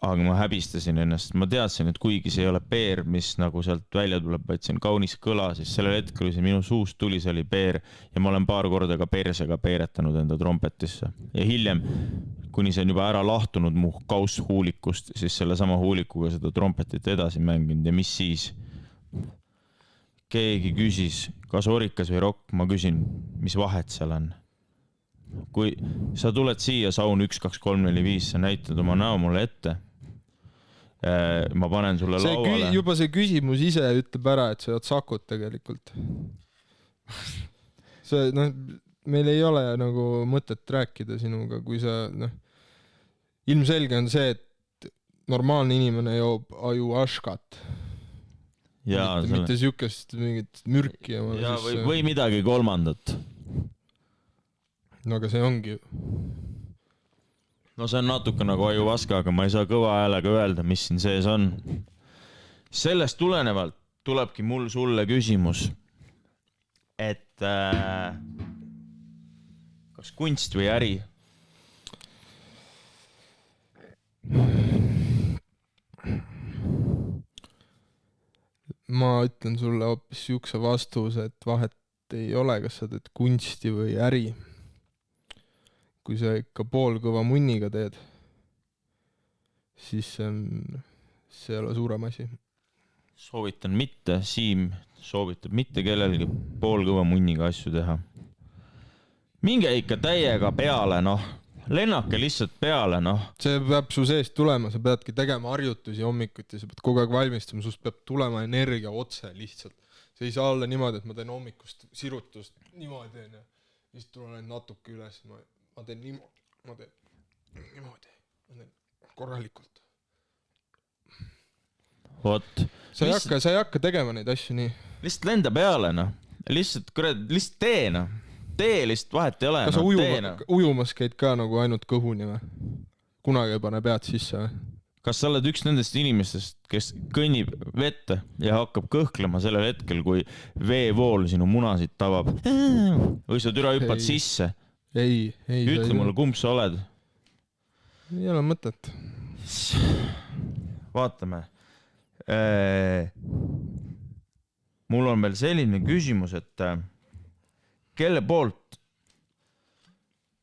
Aga ma häbistasin ennast. Ma teadsin, et kuigi see ei ole peer, mis nagu sealt välja tuleb, vaid see on kaunis kõla, siis sellel hetkel, kui see minu suust tuli, see oli peer ja ma olen paar korda ka persega peeretanud enda trompetisse. Ja hiljem, kuni see on juba ära lahtunud mu kaushuulikust, siis selle sama huulikuga seda trompetit edasi mänginud ja mis siis? Keegi küsis, kas orikas või rokk, ma küsin, mis vahet seal on? Kui sa tuled siia, Saun 1, 2, 3, 4, 5, sa näitad oma näo mulle ette. Ma panen sulle lauale. Juba see küsimus ise ütleb ära, et sa oled sakut tegelikult. Meil ei ole nagu mõtet rääkida sinuga, kui sa, ilmselge on see, et normaalne inimene joob ajuaškat. Mitte sükest mingit mürki. Või midagi kolmandat. No aga see ongi. No see on natuke nagu ajuvaska, aga ma ei saa kõva häälega öelda, mis siin sees on. Sellest tulenevalt tulebki mul sulle küsimus, et kas kunst või äri? Ma ütlen sulle hoopis siukse vastuse, et vahet ei ole, kas sa teed kunsti või äri. Kui sa ikka poolkõva munniga teed, siis see ei ole suurem asi. Soovitan mitte, Siim soovitab mitte kellelgi poolkõva munniga asju teha. Minge ikka täiega peale, lennake lihtsalt peale, See peab su seest tulema, sa peadki tegema harjutusi hommikuti, sa pead kogu aeg valmistama, sus peab tulema energia otse lihtsalt. See ei saa olla niimoodi, et ma teen hommikust sirutust niimoodi teen ja siis tulen natuke üles, ma teen niimoodi, ma teen korralikult. Vot. Sa ei hakka tegema neid asju nii. Lihtsalt lenda peale, Lihtsalt tee, Tee lihtsalt vahet ei ole. Kas sa ujumas käid ka nagu ainult kõhuni või? Kunagi ei pane pead sisse või? Kas sa oled üks nendest inimestest, kes kõnnib vette ja hakkab kõhklema sellel hetkel, kui veevool sinu munasid tabab? Või sa türa hüppad sisse? Ei. Ütle mulle, kumb sa oled? Ei ole mõtet. Vaatame. Mul on veel selline küsimus, et kelle poolt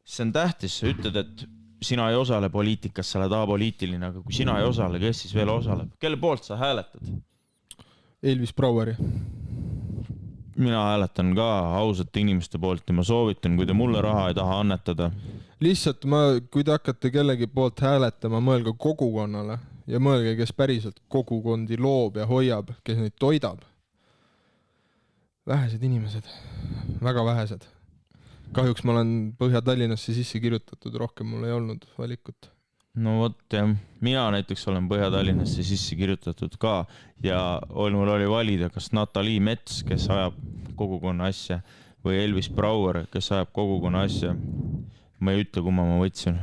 see on tähtis, sa ütled, et sina ei osale poliitikas, sa oled apoliitiline, aga kui sina ei osale, kes siis veel osaleb? Kelle poolt sa hääletad? Elvis Braueri. Mina hääletan ka ausate inimeste poolt ja ma soovitan, kui te mulle raha ei taha annetada. Lihtsalt kui te hakkate kellegi poolt hääletama, mõelge kogukonnale ja mõelge, kes päriselt kogukondi loob ja hoiab, kes neid toidab. Vähesed inimesed, väga vähesed. Kahjuks ma olen Põhja-Tallinnasse sisse kirjutatud, rohkem mul ei olnud valikut. No vot, jah. Mina näiteks olen Põhja-Tallinnasse sisse kirjutatud ka ja mul oli valida, kas Natali Mets, kes ajab kogukonna asja, või Elvis Brauer, kes ajab kogukonna asja. Ma ei ütle, kumma ma võtsin.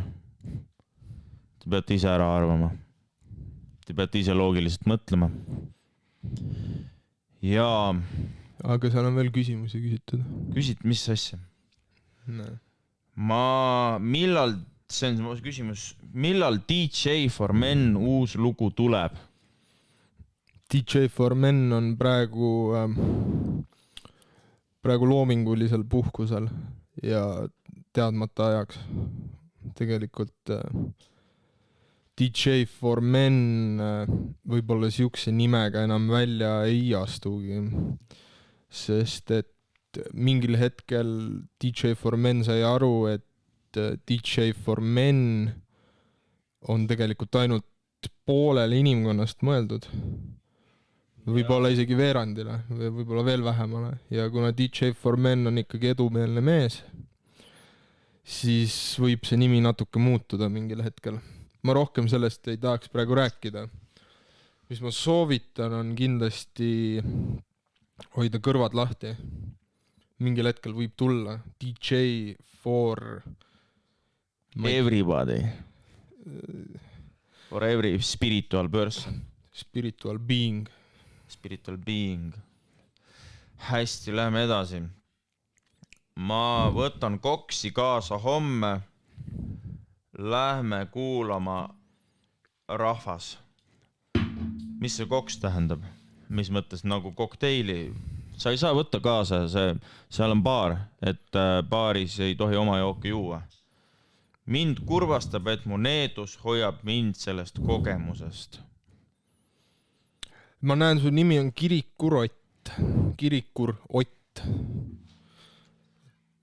Te peate ise ära arvama. Te peate ise loogiliselt mõtlema. Ja... Aga seal on veel küsimusi küsitud. Küsid, mis asja? See on mu küsimus, millal DJ for Men uus lugu tuleb? DJ for Men on praegu loomingulisel puhkusel ja teadmata ajaks. Tegelikult DJ for Men võib-olla siukse nimega enam välja ei astugi, sest et mingil hetkel DJ for Men sai aru, et DJ for Men on tegelikult ainult poolele inimkonnast mõeldud. Võib-olla isegi veerandile, võib-olla veel vähemale. Ja kuna DJ for Men on ikkagi edumeelne mees, siis võib see nimi natuke muutuda mingil hetkel. Ma rohkem sellest ei tahaks praegu rääkida. Mis ma soovitan on kindlasti hoida kõrvad lahti. Mingil hetkel võib tulla DJ for everybody. For every spiritual person. Spiritual being. Spiritual being. Hästi, lähme edasi. Ma võtan koksi kaasa homme. Lähme kuulama rahvas. Mis see koks tähendab? Mis mõttes nagu kokteili? Sa ei saa võtta kaasa, seal on baar, et baaris ei tohi oma jooki juua. Mind kurvastab, et mu needus hoiab mind sellest kogemusest. Ma näen, su nimi on Kirikurott. Kirikurott.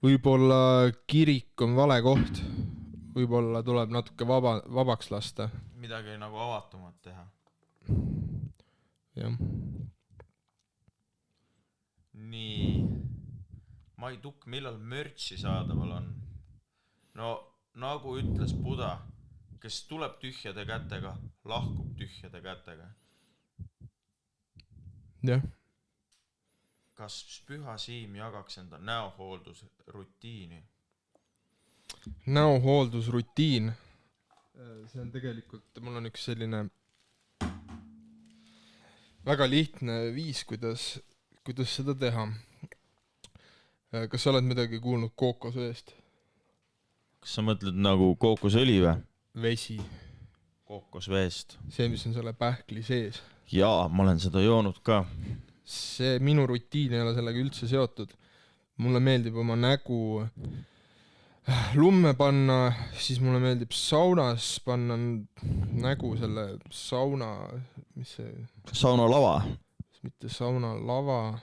Võib-olla kirik on vale koht. Võib-olla tuleb natuke vabaks lasta. Midagi nagu avatumat teha. Jah. Nii. Ma ei tukk, millal mörtsi saadaval on. No, nagu ütles Buda, kes tuleb tühjade kätega, lahkub tühjade kätega. Jah. Kas Püha Siim jagaks enda näohooldusrutiini? Näohooldusrutiin. See on tegelikult, mul on üks selline väga lihtne viis, kuidas seda teha. Kas sa oled midagi kuulnud kookosveest? Kas sa mõtled nagu kookosõli või? Vesi. Kookosveest. See, mis on selle pähkli sees. Jaa, ma olen seda joonud ka. See minu rutiin ei ole sellega üldse seotud. Mulle meeldib oma nägu lumme panna, siis mulle meeldib saunas panna nägu selle sauna, mis see? Saunalava. Mitte saunalava.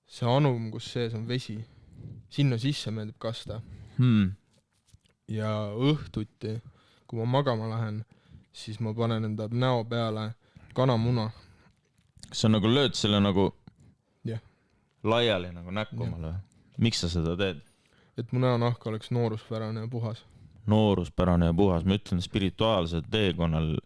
See anum, kus sees on vesi. Sinna sisse meeldib kasta. Ja õhtuti, kui ma magama lähen, siis ma panen enda näo peale kanamuna. Kas sa nagu lööd selle nagu laiali nagu näkku omale? Miks sa seda teed? Et mu näonahk oleks nooruspärane ja puhas. Nooruspärane ja puhas. Ma ütlen, spirituaalsel teekonnal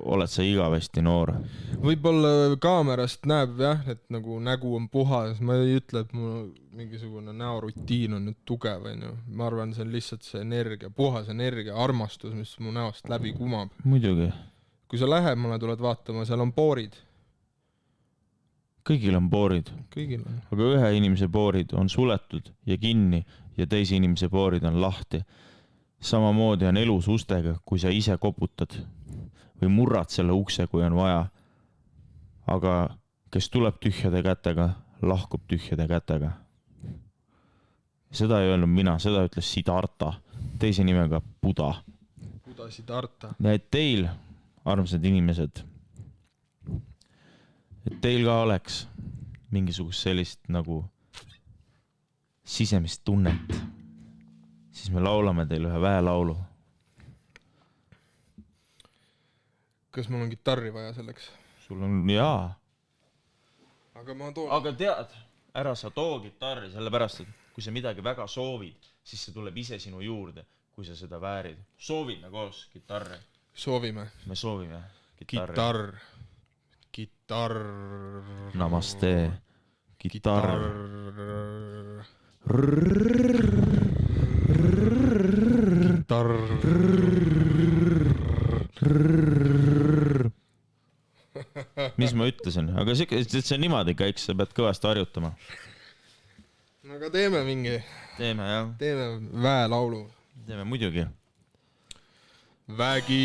oled sa igavesti noor. Võib-olla kaamerast näeb jah, et nagu nägu on puhas. Ma ei ütle, et mu mingisugune näorutiin on nüüd tugev. Ma arvan, see on lihtsalt see energia, puhas energia, armastus, mis mu näost läbi kumab. Muidugi. Kui sa lähemale tuled vaatama, seal on boorid. Kõigil on boorid. Kõigil on. Aga ühe inimese boorid on suletud ja kinni ja teise inimese boorid on lahti. Samamoodi on elus ustega, kui sa ise koputad või murrad selle ukse, kui on vaja. Aga kes tuleb tühjade kätega, lahkub tühjade kätega. Seda ei öelnud mina, seda ütles Siddhartha, teise nimega Buda. Buda Siddhartha. Ja et teil, armsad inimesed, et teil ka oleks mingisugust sellist nagu sisemist tunnet, siis me laulame teile ühe väelaulu. Kas mul on gitarri vaja selleks? Sul on, jaa. Aga ma toon. Aga tead, ära sa too gitarri, sellepärast, et kui sa midagi väga soovid, siis see tuleb ise sinu juurde, kui sa seda väärid. Soovime koos gitarri. Soovime. Me soovime gitarri. Gitarr. Namaste. Gitarr. Mis ma ütlesin? Aga see on niimoodi käiks, sa pead kõvasti harjutama. Aga teeme mingi. Teeme, jah. Teeme väelaulu. Teeme muidugi. Vägi.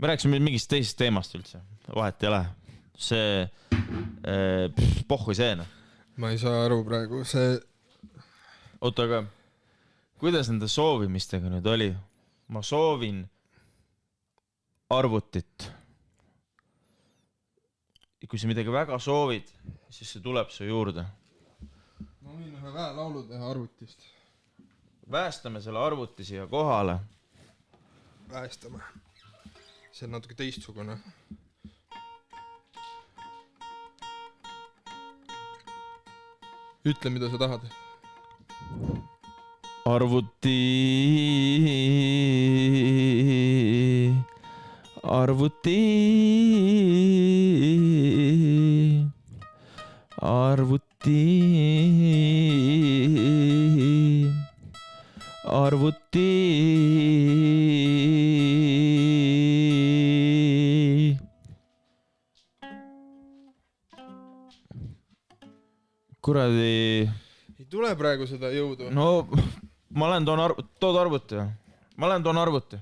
me rääkisime mingist teisest teemast üldse, vahet ei ole. See pohhu seena. Ma ei saa aru praegu, see... Oota, aga kuidas nende soovimistega nüüd oli? Ma soovin arvutit. Kui sa midagi väga soovid, siis see tuleb su juurde. Ma võin ühe väelaulu teha arvutist. Väestame selle arvuti siia kohale. Väestame. See on natuke teistsugune. Ütle, mida sa tahad. Arvuti. Arvuti. Arvuti. Arvuti. Kuradi... Ei tule praegu seda jõudu. No, ma lähen tood arvuti. Ma lähen toon arvuti.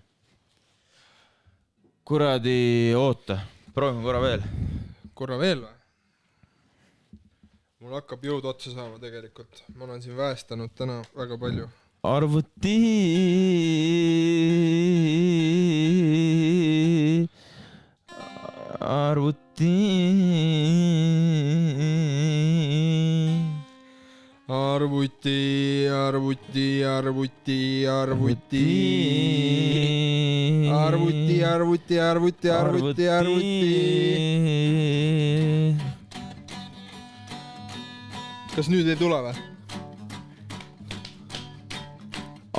Kuradi, oota. Proovime korra veel. Korra veel või? Mul hakkab jõud otsa saama tegelikult. Ma olen siin väestanud täna väga palju. Arvuti. Arvuti. Arvuti, arvuti, arvuti, arvuti. Arvuti, arvuti, arvuti, arvuti, arvuti. Kas nüüd ei tule või?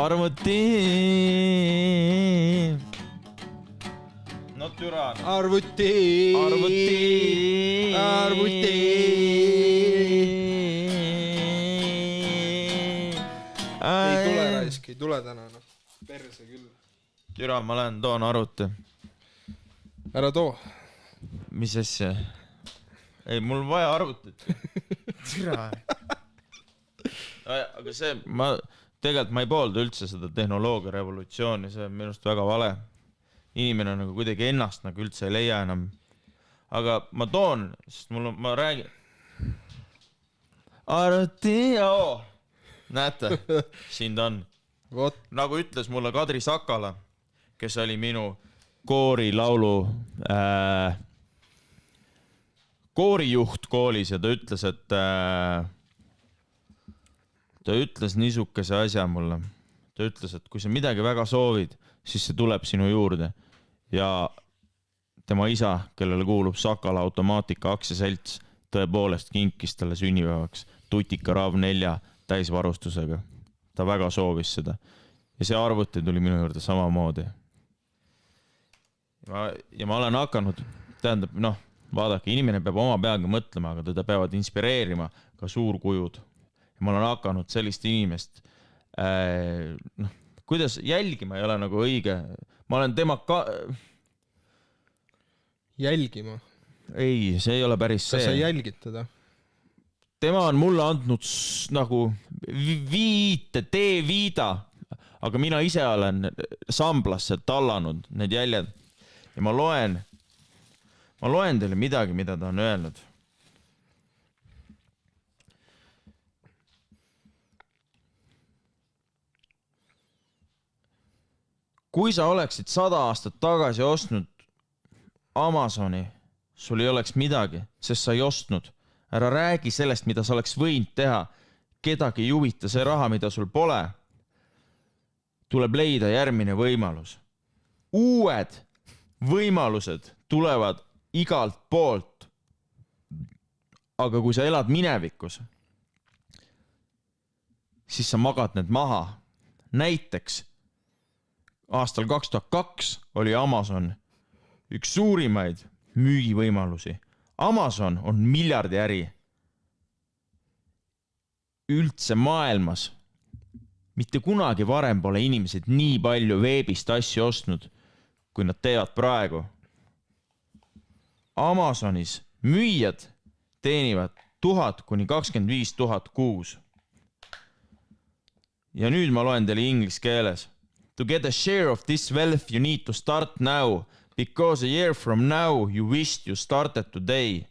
Arvuti. No türa. Arvuti. Arvuti. Arvuti. Ei tule raisk, ei tule täna. No. Perse küll. Türa, ma lähen toon arvuti. Ära too. Mis asja? Ei, mul on vaja arvutit. Türa. Aga see, tegelikult ma ei poolda üldse seda tehnoloogia revolutsiooni, see on minust väga vale. Inimene nagu kuidagi ennast nagu üldse ei leia enam. Aga ma toon, sest ma räägin. Arvuti, joo. Näete, siin ta on. Vot. Nagu ütles mulle Kadri Sakala, kes oli minu koorilaulu koorijuht koolis ja ta ütles, et ta ütles niisuguse asja mulle. Ta ütles, et kui sa midagi väga soovid, siis see tuleb sinu juurde. Ja tema isa, kellele kuulub Sakala Automaatika aktsiaselts, tõepoolest kinkis talle sünnipäevaks tutika RAV4 täisvarustusega. Ta väga soovis seda. Ja see arvuti tuli minu juurde samamoodi. Ja ma olen hakanud, tähendab, vaadake, inimene peab oma peaga mõtlema, aga teda peavad inspireerima ka suurkujud. Ja ma olen hakanud sellist inimest, kuidas jälgima ei ole nagu õige. Ma olen tema Jälgima? Ei, see ei ole päris see. Kas sa jälgid teda? Tema on mulle andnud nagu teeviida, aga mina ise olen Samblasse tallanud need jäljed. Ja ma loen teile midagi, mida ta on öelnud. Kui sa oleksid 100 aastat tagasi ostnud Amazoni, sul ei oleks midagi, sest sa ei ostnud. Ära räägi sellest, mida sa oleks võinud teha. Kedagi ei huvita see raha, mida sul pole. Tuleb leida järgmine võimalus. Uued võimalused tulevad igalt poolt. Aga kui sa elad minevikus, siis sa magad need maha. Näiteks aastal 2002 oli Amazon üks suurimaid müügivõimalusi. Amazon on miljardiäri üldse maailmas. Mitte kunagi varem pole inimesed nii palju veebist asju ostnud, kui nad teevad praegu. Amazonis müüjad teenivad 1000 kuni 25 000 kuus. Ja nüüd ma loen teile inglise keeles. To get a share of this wealth, you need to start now, because a year from now, you wished you started today.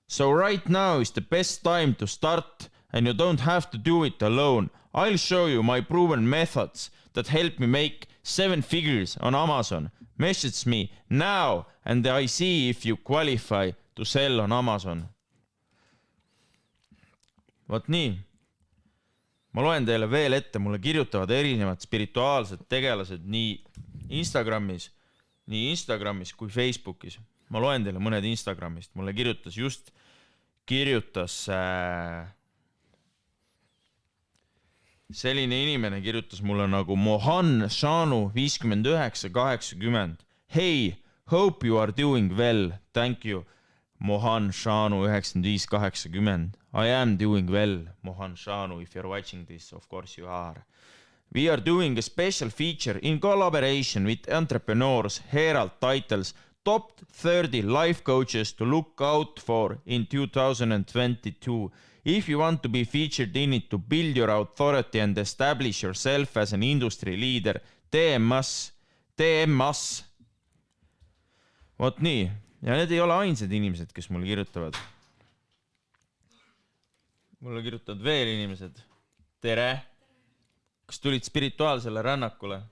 So right now is the best time to start, and you don't have to do it alone. I'll show you my proven methods that help me make 7 figures on Amazon. Message me now, and I see if you qualify to sell on Amazon. Vot nii. Ma loen teile veel ette, mulle kirjutavad erinevad spirituaalsed tegelased nii Instagramis kui Facebookis. Ma loen teile mõned Instagramist. Mulle kirjutas selline inimene kirjutas mulle nagu Mohan Shanu 5980. Hey, hope you are doing well. Thank you, Mohan Shanu 9580. I am doing well, Mohan Shanu. If you're watching this, of course you are. We are doing a special feature in collaboration with entrepreneurs Herald Titles, top 30 life coaches to look out for in 2022. If you want to be featured in it to build your authority and establish yourself as an industry leader, DM us. Vot nii. Ja need ei ole ainsad inimesed, kes mulle kirjutavad. Mulle kirjutavad veel inimesed. Tere! Kas tulid spirituaalsele rännakule?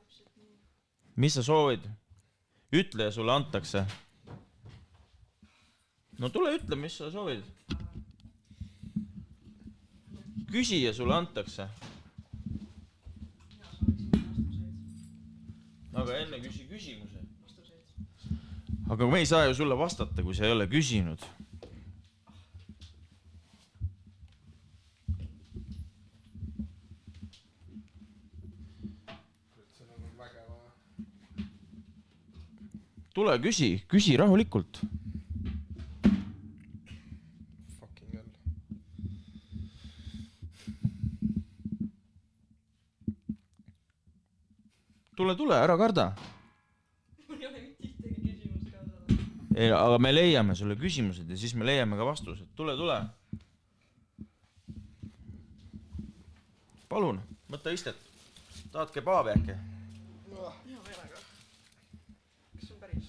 Mis sa soovid? Ütle ja sulle antakse. No tule ütle, mis sa soovid. Küsi ja sulle antakse. Aga enne küsi küsimuse. Aga me ei saa ju sulle vastata, kui sa ei ole küsinud. Tule küsi rahulikult. Fucking hell. Tule, ära karda. Mul ei ole mitte ühtegi küsimust kaasa. Aga me leiame sulle küsimused ja siis me leiame ka vastused. Tule. Palun, võtta istet. Tahad kebaabi äkki? Hea meelega. Kas see on päris?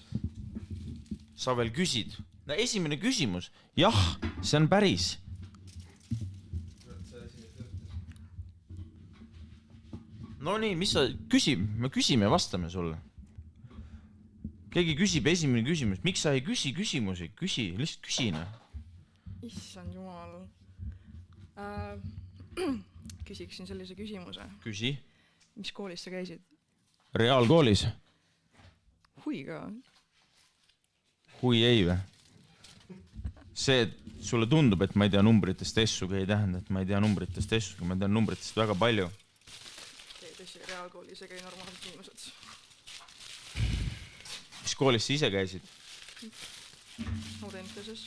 Sa veel küsid. No, esimene küsimus. Jah, see on päris. No nii, mis sa küsi? Me küsime ja vastame sulle. Keegi küsib esimene küsimus. Miks sa ei küsi küsimusi? Lihtsalt küsina. Issand jumal. Küsiksin sellise küsimuse. Küsi. Mis koolis sa käisid? Reaalkoolis. Huiga. Hui ei või? See, et sulle tundub, et ma ei tea numbritest essuga, ei tähenda, et ma ei tea numbritest essuga. Ma tean numbritest väga palju. Tõsi, reaalkoolis ei käi normaalsed inimesed. Mis koolis sa ise käisid? Audentases.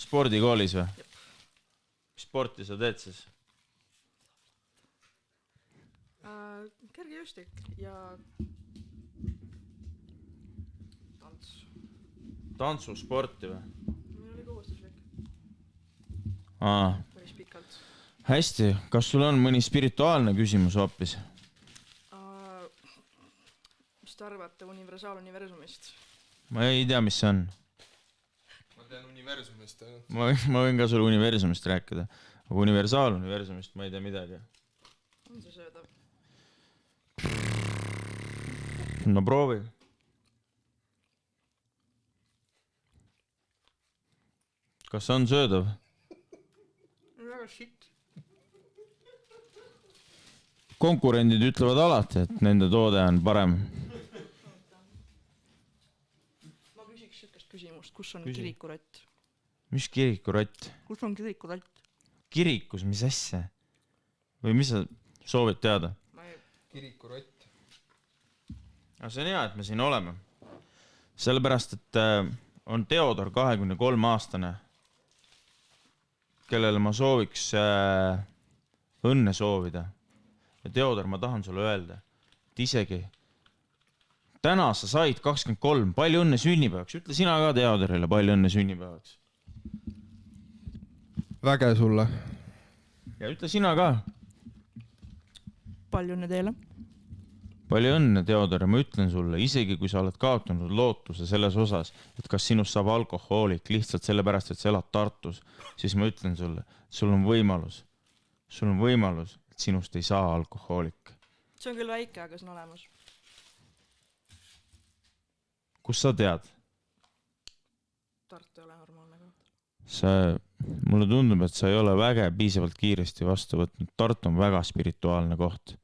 Spordikoolis või? Jep. Mis sporti sa teed siis? Kergejõustik ja tants. Tantsusporti või? Meil oli kohustuslik. Päris pikalt. Hästi, kas sul on mõni spirituaalne küsimus hoopis? Mis te arvate universaaluniversumist? Ma ei tea, mis see on. Ma tean universumist. Ma võin ka sulle universumist rääkida. Aga universaaluniversumist ma ei tea midagi. On see söödav? No proovi. Kas on söödav? Väga shit. Konkurendid ütlevad alati, et nende toode on parem. Ma küsiks sellist küsimust, kus on Küsi. kirikurott? Mis kirikurott? Kus on kirikurott? Kirikus, mis asja? Või mis sa soovid teada? Kirikurott. See on hea, et me siin oleme. Sellepärast, et on Theodor 23-aastane, kellele ma sooviks õnne soovida. Ja Theodor, ma tahan sulle öelda, et isegi täna sa said 23, palju õnne sünnipäevaks. Ütle sina ka Theodorile palju õnne sünnipäevaks. Väge sulle. Ja ütle sina ka. Palju õnne teile. palju õnne, Theodor, ja ma ütlen sulle, isegi kui sa oled kaotanud lootuse selles osas, et kas sinust saab alkohoolik lihtsalt sellepärast, et sa elad Tartus, siis ma ütlen sulle, sul on võimalus, et sinust ei saa alkohoolik. See on küll väike, aga see on olemas. Kus sa tead? Tartu ei ole normaalne koht. Mulle tundub, et sa ei ole väge piisavalt kiiresti vastu võtnud. Tartu on väga spirituaalne koht.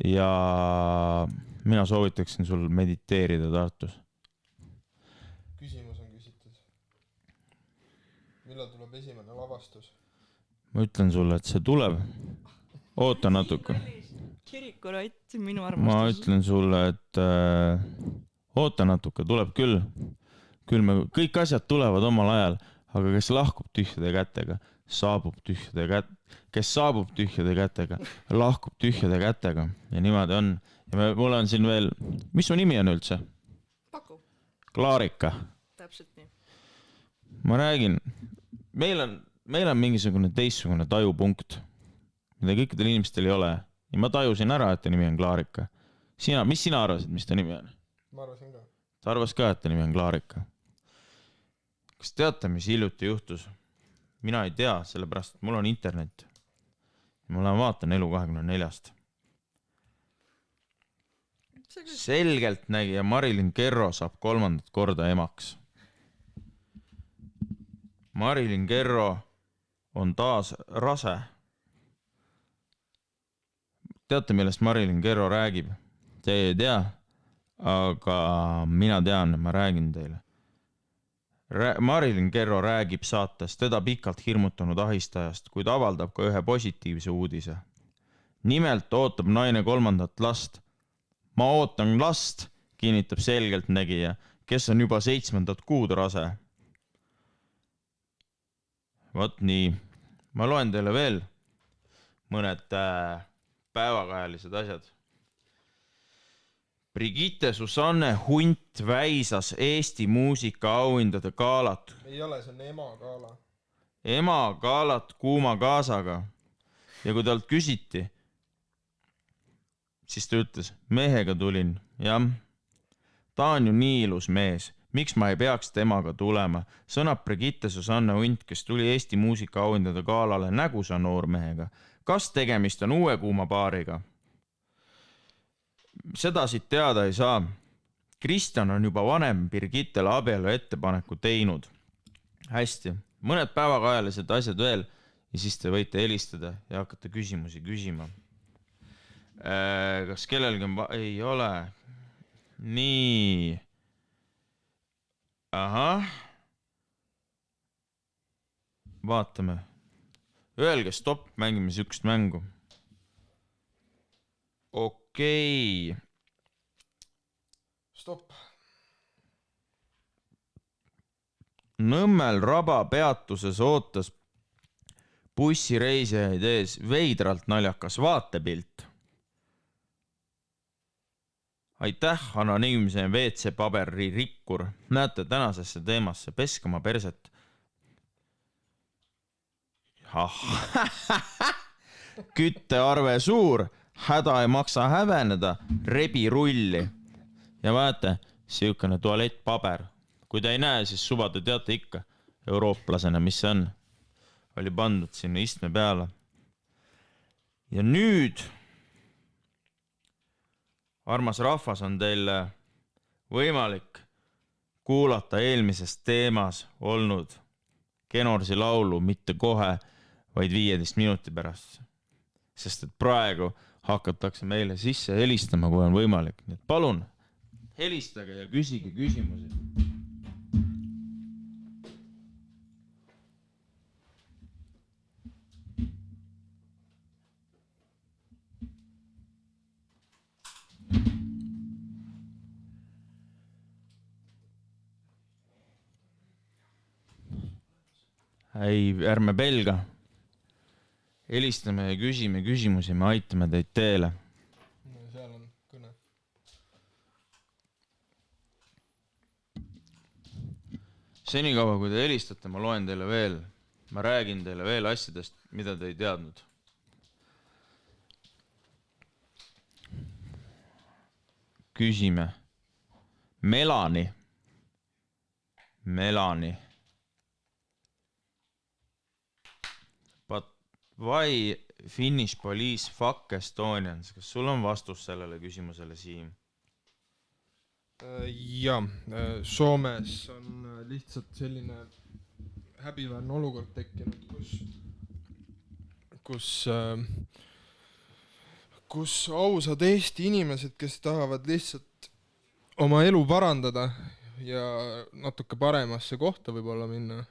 Ja mina soovitaksin sul mediteerida Tartus. Küsimus on küsitud. Millal tuleb esimene lavastus? Ma ütlen sulle, et see tuleb. Oota natuke. Kirikurott, minu armastus. Ma ütlen sulle, et oota natuke, tuleb küll. Kõik asjad tulevad omal ajal, aga kes lahkub tühjade kätega, saabub tühjade kätega. Kes saabub tühjade kätega, lahkub tühjade kätega. Ja niimoodi on. Ja mul on siin veel... Mis su nimi on üldse? Paku. Klaarika. Täpselt nii. Ma räägin, meil on mingisugune teistsugune tajupunkt, mida kõikidel inimestel ei ole. Ja ma tajusin ära, et ta nimi on Klaarika. Mis sina arvasid, mis ta nimi on? Ma arvasin ka. Ta arvas ka, et ta nimi on Klaarika. Kas teate, mis hiljuti juhtus? Mina ei tea, sellepärast, et mul on internet. Ma vaatan Elu24. Selgelt nägi ja Marilyn Kerro saab 3. korda emaks. Marilyn Kerro on taas rase. Teate, millest Marilyn Kerro räägib? Te ei tea, aga mina tean, ma räägin teile. Marilyn Kerro räägib saates teda pikalt hirmutanud ahistajast, kuid avaldab ka ühe positiivse uudise. Nimelt ootab naine 3. last. Ma ootan last, kinnitab selgelt nägija, kes on juba 7. kuud rase. Vot nii. Ma loen teile veel mõned päevakajalised asjad. Brigitte Susanne Hunt väisas Eesti muusika auhindade gaalat. Ei ole, see on ema gaala. Ema gaalat kuuma kaasaga. Ja kui talt küsiti, siis ta ütles, mehega tulin. Jah, ta on ju nii ilus mees. Miks ma ei peaks temaga tulema? Sõnab Brigitte Susanne Hunt, kes tuli Eesti muusika auhindade gaalale nägusa noormehega. Kas tegemist on uue kuuma paariga? Seda siit teada ei saa. Kristjan on juba vanem Brigittele abielu ettepaneku teinud. Hästi, mõned päevakajalised asjad veel ja siis te võite helistada ja hakata küsimusi küsima. Kas kellelgi on... Ei ole. Nii. Ahah. Vaatame. Öelge stopp, mängime sükst mängu. Okei. Stopp. Nõmmel Raba peatuses ootas bussireisijaid ees veidralt naljakas vaatepilt. Aitäh, anonüümse WC paberi rikkur. Näete tänasesse teemasse, peske oma perset. Küttearve suur. Häda ei maksa häveneda, rebi rulli. Ja vaate, siukene tualettpaber. Kui te ei näe, siis suva te teate ikka eurooplasena, mis see on. Oli pandud sinna istme peale. Ja nüüd, armas rahvas, on teil võimalik kuulata eelmises teemas olnud Kenorsi laulu mitte kohe, vaid 15 minuti pärast. Sest et praegu hakatakse meile sisse helistama, kui on võimalik. Nii et palun, helistage ja küsige küsimusi. Ei, ärme pelga. Helistame ja küsime küsimusi, me aitame teid teele. No, seal on kõne. Senikaua, kui te helistate, ma loen teile veel. Ma räägin teile veel asjadest, mida te ei teadnud. küsime. Melani. But why Finnish police fuck Estonians? Kas sul on vastus sellele küsimusele, Siim? Jaa, Soomes on lihtsalt selline häbiväärne olukord tekkinud, kus ausad Eesti inimesed, kes tahavad lihtsalt oma elu parandada ja natuke paremasse kohta võib-olla minna,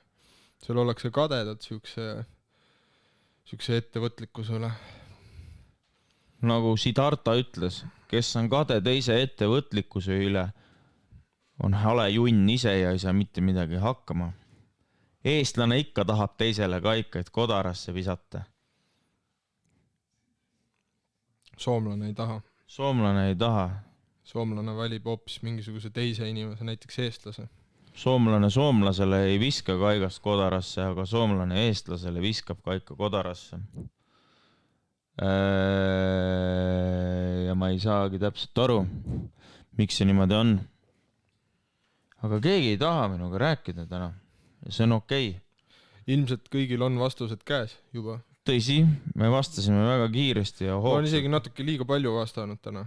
seal ollakse kadedad siukse ettevõtlikkusele. Nagu Siddharta ütles, kes on kade teise ettevõtlikkuse üle, on hale junn ise ja ei saa mitte midagi hakkama. Eestlane ikka tahab teisele kaikaid kodarasse visata. Soomlane ei taha. Soomlane valib hoopis mingisuguse teise inimese, näiteks eestlase. Soomlane soomlasele ei viska kaigast kodarasse, aga soomlane eestlasele viskab kaika kodarasse. Ja ma ei saagi täpselt aru, miks see niimoodi on. Aga keegi ei taha minuga rääkida täna. Ja see on okei. Ilmselt kõigil on vastused käes juba. Tõsi, me vastasime väga kiiresti ja Ma olen isegi natuke liiga palju vastanud täna.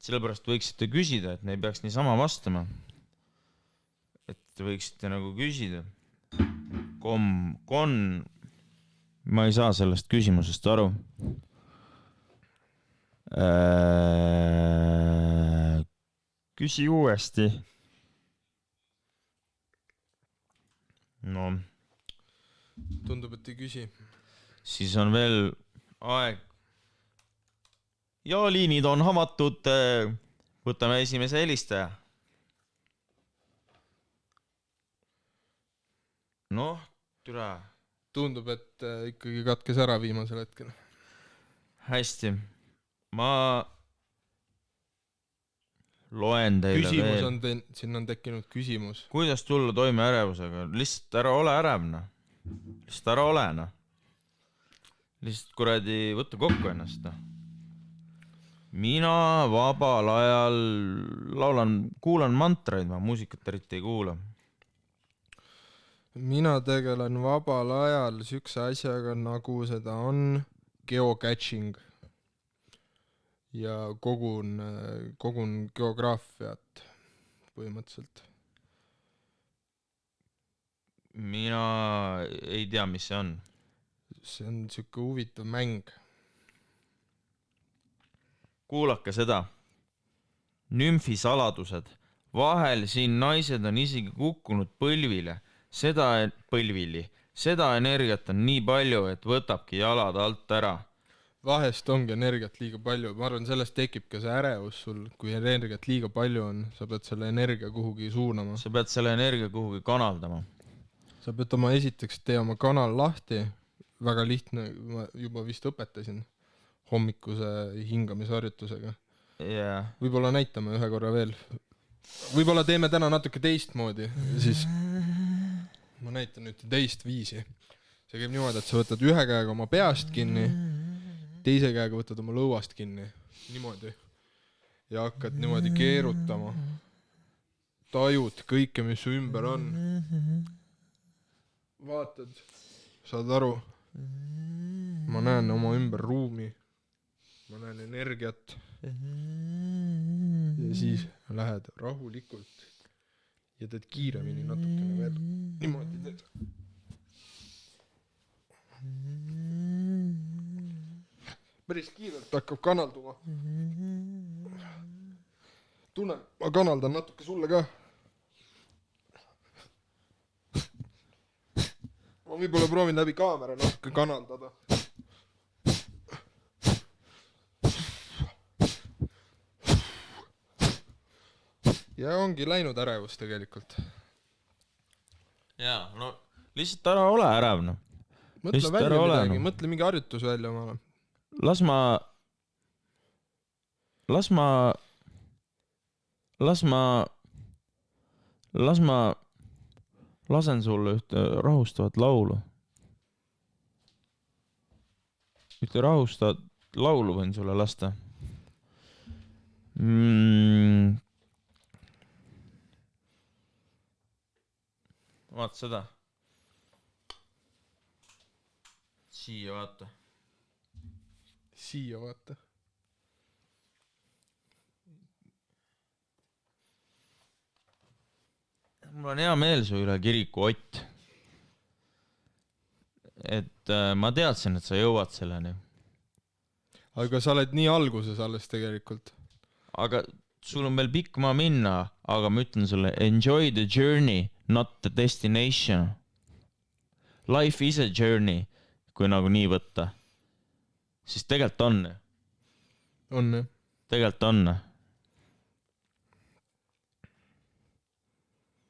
Sellepärast võiksite küsida, et me ei peaks niisama vastama. Et võiksite nagu küsida. Ma ei saa sellest küsimusest aru. Küsi uuesti. No. Tundub, et ei küsi. Siis on veel aeg. Ja liinid on avatud. Võtame esimese helistaja. Noh, türa. Tundub, et ikkagi katkes ära viimasel hetkel. Hästi. Ma loen teile küsimus veel. Sinna on tekkinud küsimus. Kuidas tulla toime ärevusega? Lihtsalt ära ole ärevna. Lihtsalt ära ole. Lihtsalt kuradi võtta kokku ennast. Mina vabal ajal kuulan mantraid, ma muusikat eriti ei kuula. Mina tegelen vabal ajal sükse asjaga, nagu seda on geocaching ja kogun geograafiat põhimõtteliselt. Mina ei tea, mis see on. See on siuke huvitav mäng. Kuulake seda. Nümfi saladused. Vahel siin naised on isegi kukkunud põlvile. Seda energiat on nii palju, et võtabki jalad alt ära. Vahest ongi energiat liiga palju. Ma arvan, sellest tekib ka see ärevus sul. Kui energiat liiga palju on, sa pead selle energia kuhugi suunama. Sa pead selle energia kuhugi kanaldama. Sa pead esiteks tee oma kanal lahti. Väga lihtne, ma juba vist õpetasin hommikuse hingamisharjutusega. Yeah. Võib-olla näitame ühe korra veel. Võib-olla teeme täna natuke teistmoodi. Siis ma näitan nüüd teist viisi. See käib niimoodi, et sa võtad ühe käega oma peast kinni, teise käega võtad oma lõuast kinni. Niimoodi. Ja hakkad niimoodi keerutama. Tajud kõike, mis su ümber on. Vaatad. Saad aru. Ma näen oma ümber ruumi. Ma näen energiat. Ja siis lähed rahulikult ja teed kiiremini natukene veel. Niimoodi teed. Päris kiirelt hakkab kanalduma. Tunne, ma kanaldan natuke sulle ka. Ma võib-olla proovin läbi kaamera natuke kanaldada. Ja ongi läinud ärevus tegelikult. Jaa, no lihtsalt ära ole ärev, no. Mõtle välja midagi, mõtle mingi harjutus välja omale. Lasen sulle ühte rahustavat laulu. Ühte rahustavat laulu võin sulle lasta. Vaata seda. Siia vaata. Siia vaata. Mul on hea meel su üle, Kiriku Ott. Et ma teadsin, et sa jõuad selleni. Aga sa oled nii alguses alles tegelikult. Aga sul on veel pikk maa minna, aga ma ütlen sulle, enjoy the journey, not the destination. Life is a journey, kui nagu nii võtta. Siis tegelikult on. On, jah? Tegelikult on.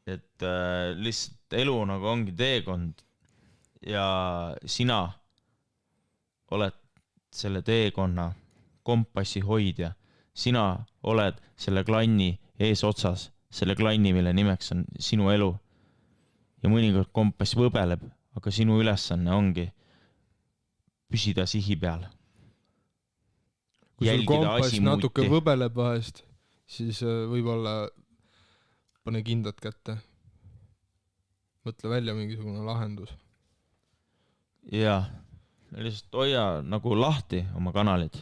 Et lihtsalt elu nagu ongi teekond ja sina oled selle teekonna kompassi hoidja. Sina oled selle klanni eesotsas, selle klanni, mille nimeks on sinu elu. Ja mõnikord kompass võbeleb, aga sinu ülesanne ongi püsida sihi peal. Kui sul kompass natuke võbeleb vahest, siis võib-olla pane kindad kätte. Mõtle välja mingisugune lahendus. Jaa, lihtsalt hoia nagu lahti oma kanalid.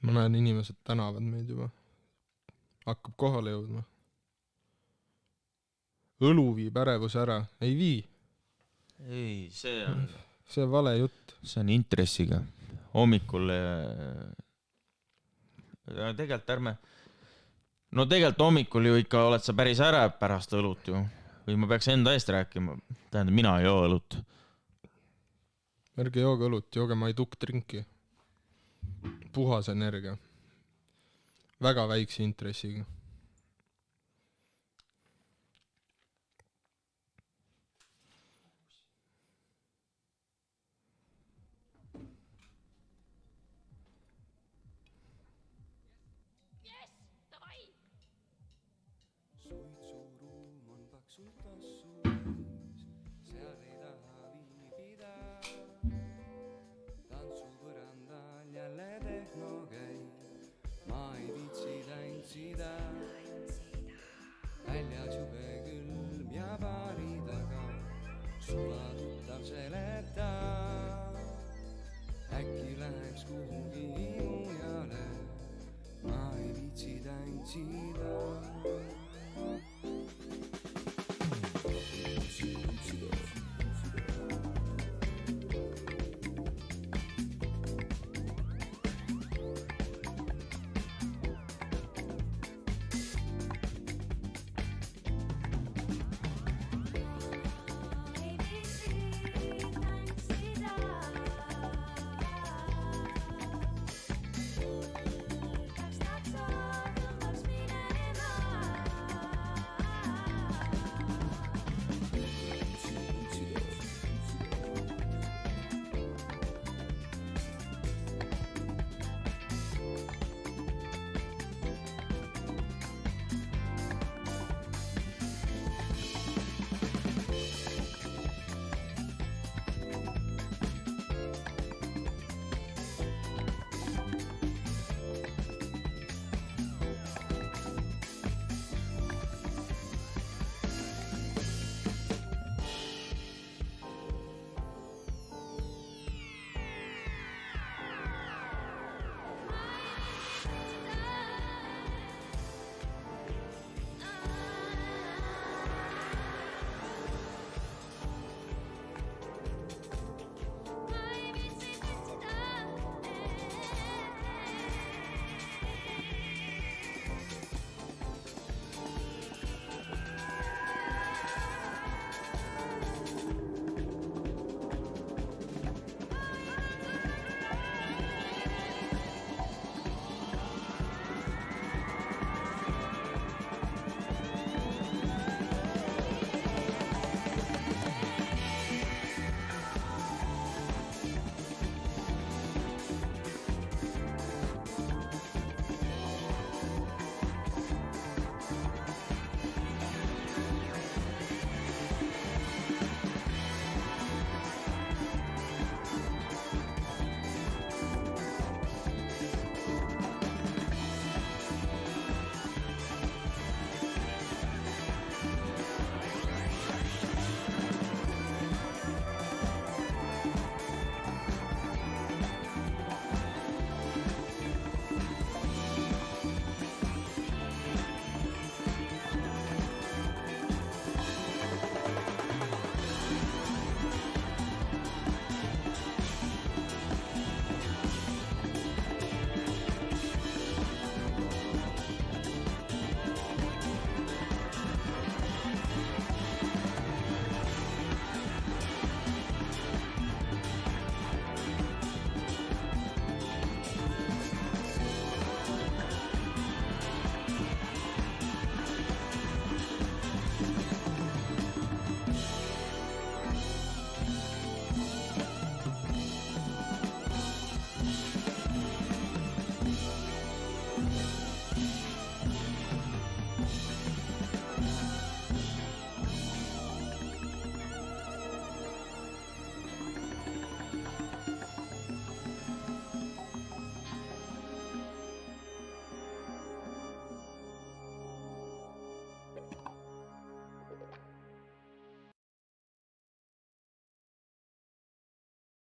Ma näen, inimesed tänavad meid juba. Hakkab kohale jõudma. Õlu viib ärevus ära. Ei vii. Ei, see on... See on vale jutt. See on intressiga. Hommikul tegelikult ärme tegelikult hommikul ju ikka oled sa päris ärev pärast õlut ju või ma peaks enda eest rääkima, tähendab mina ei joo õlut. Ärge jooge õlut, jooge maidukk-trinki. Puhas energia. Väga väikse intressiga. Äkki läheks kuhugi mujale, ma ei viitsi tantsida.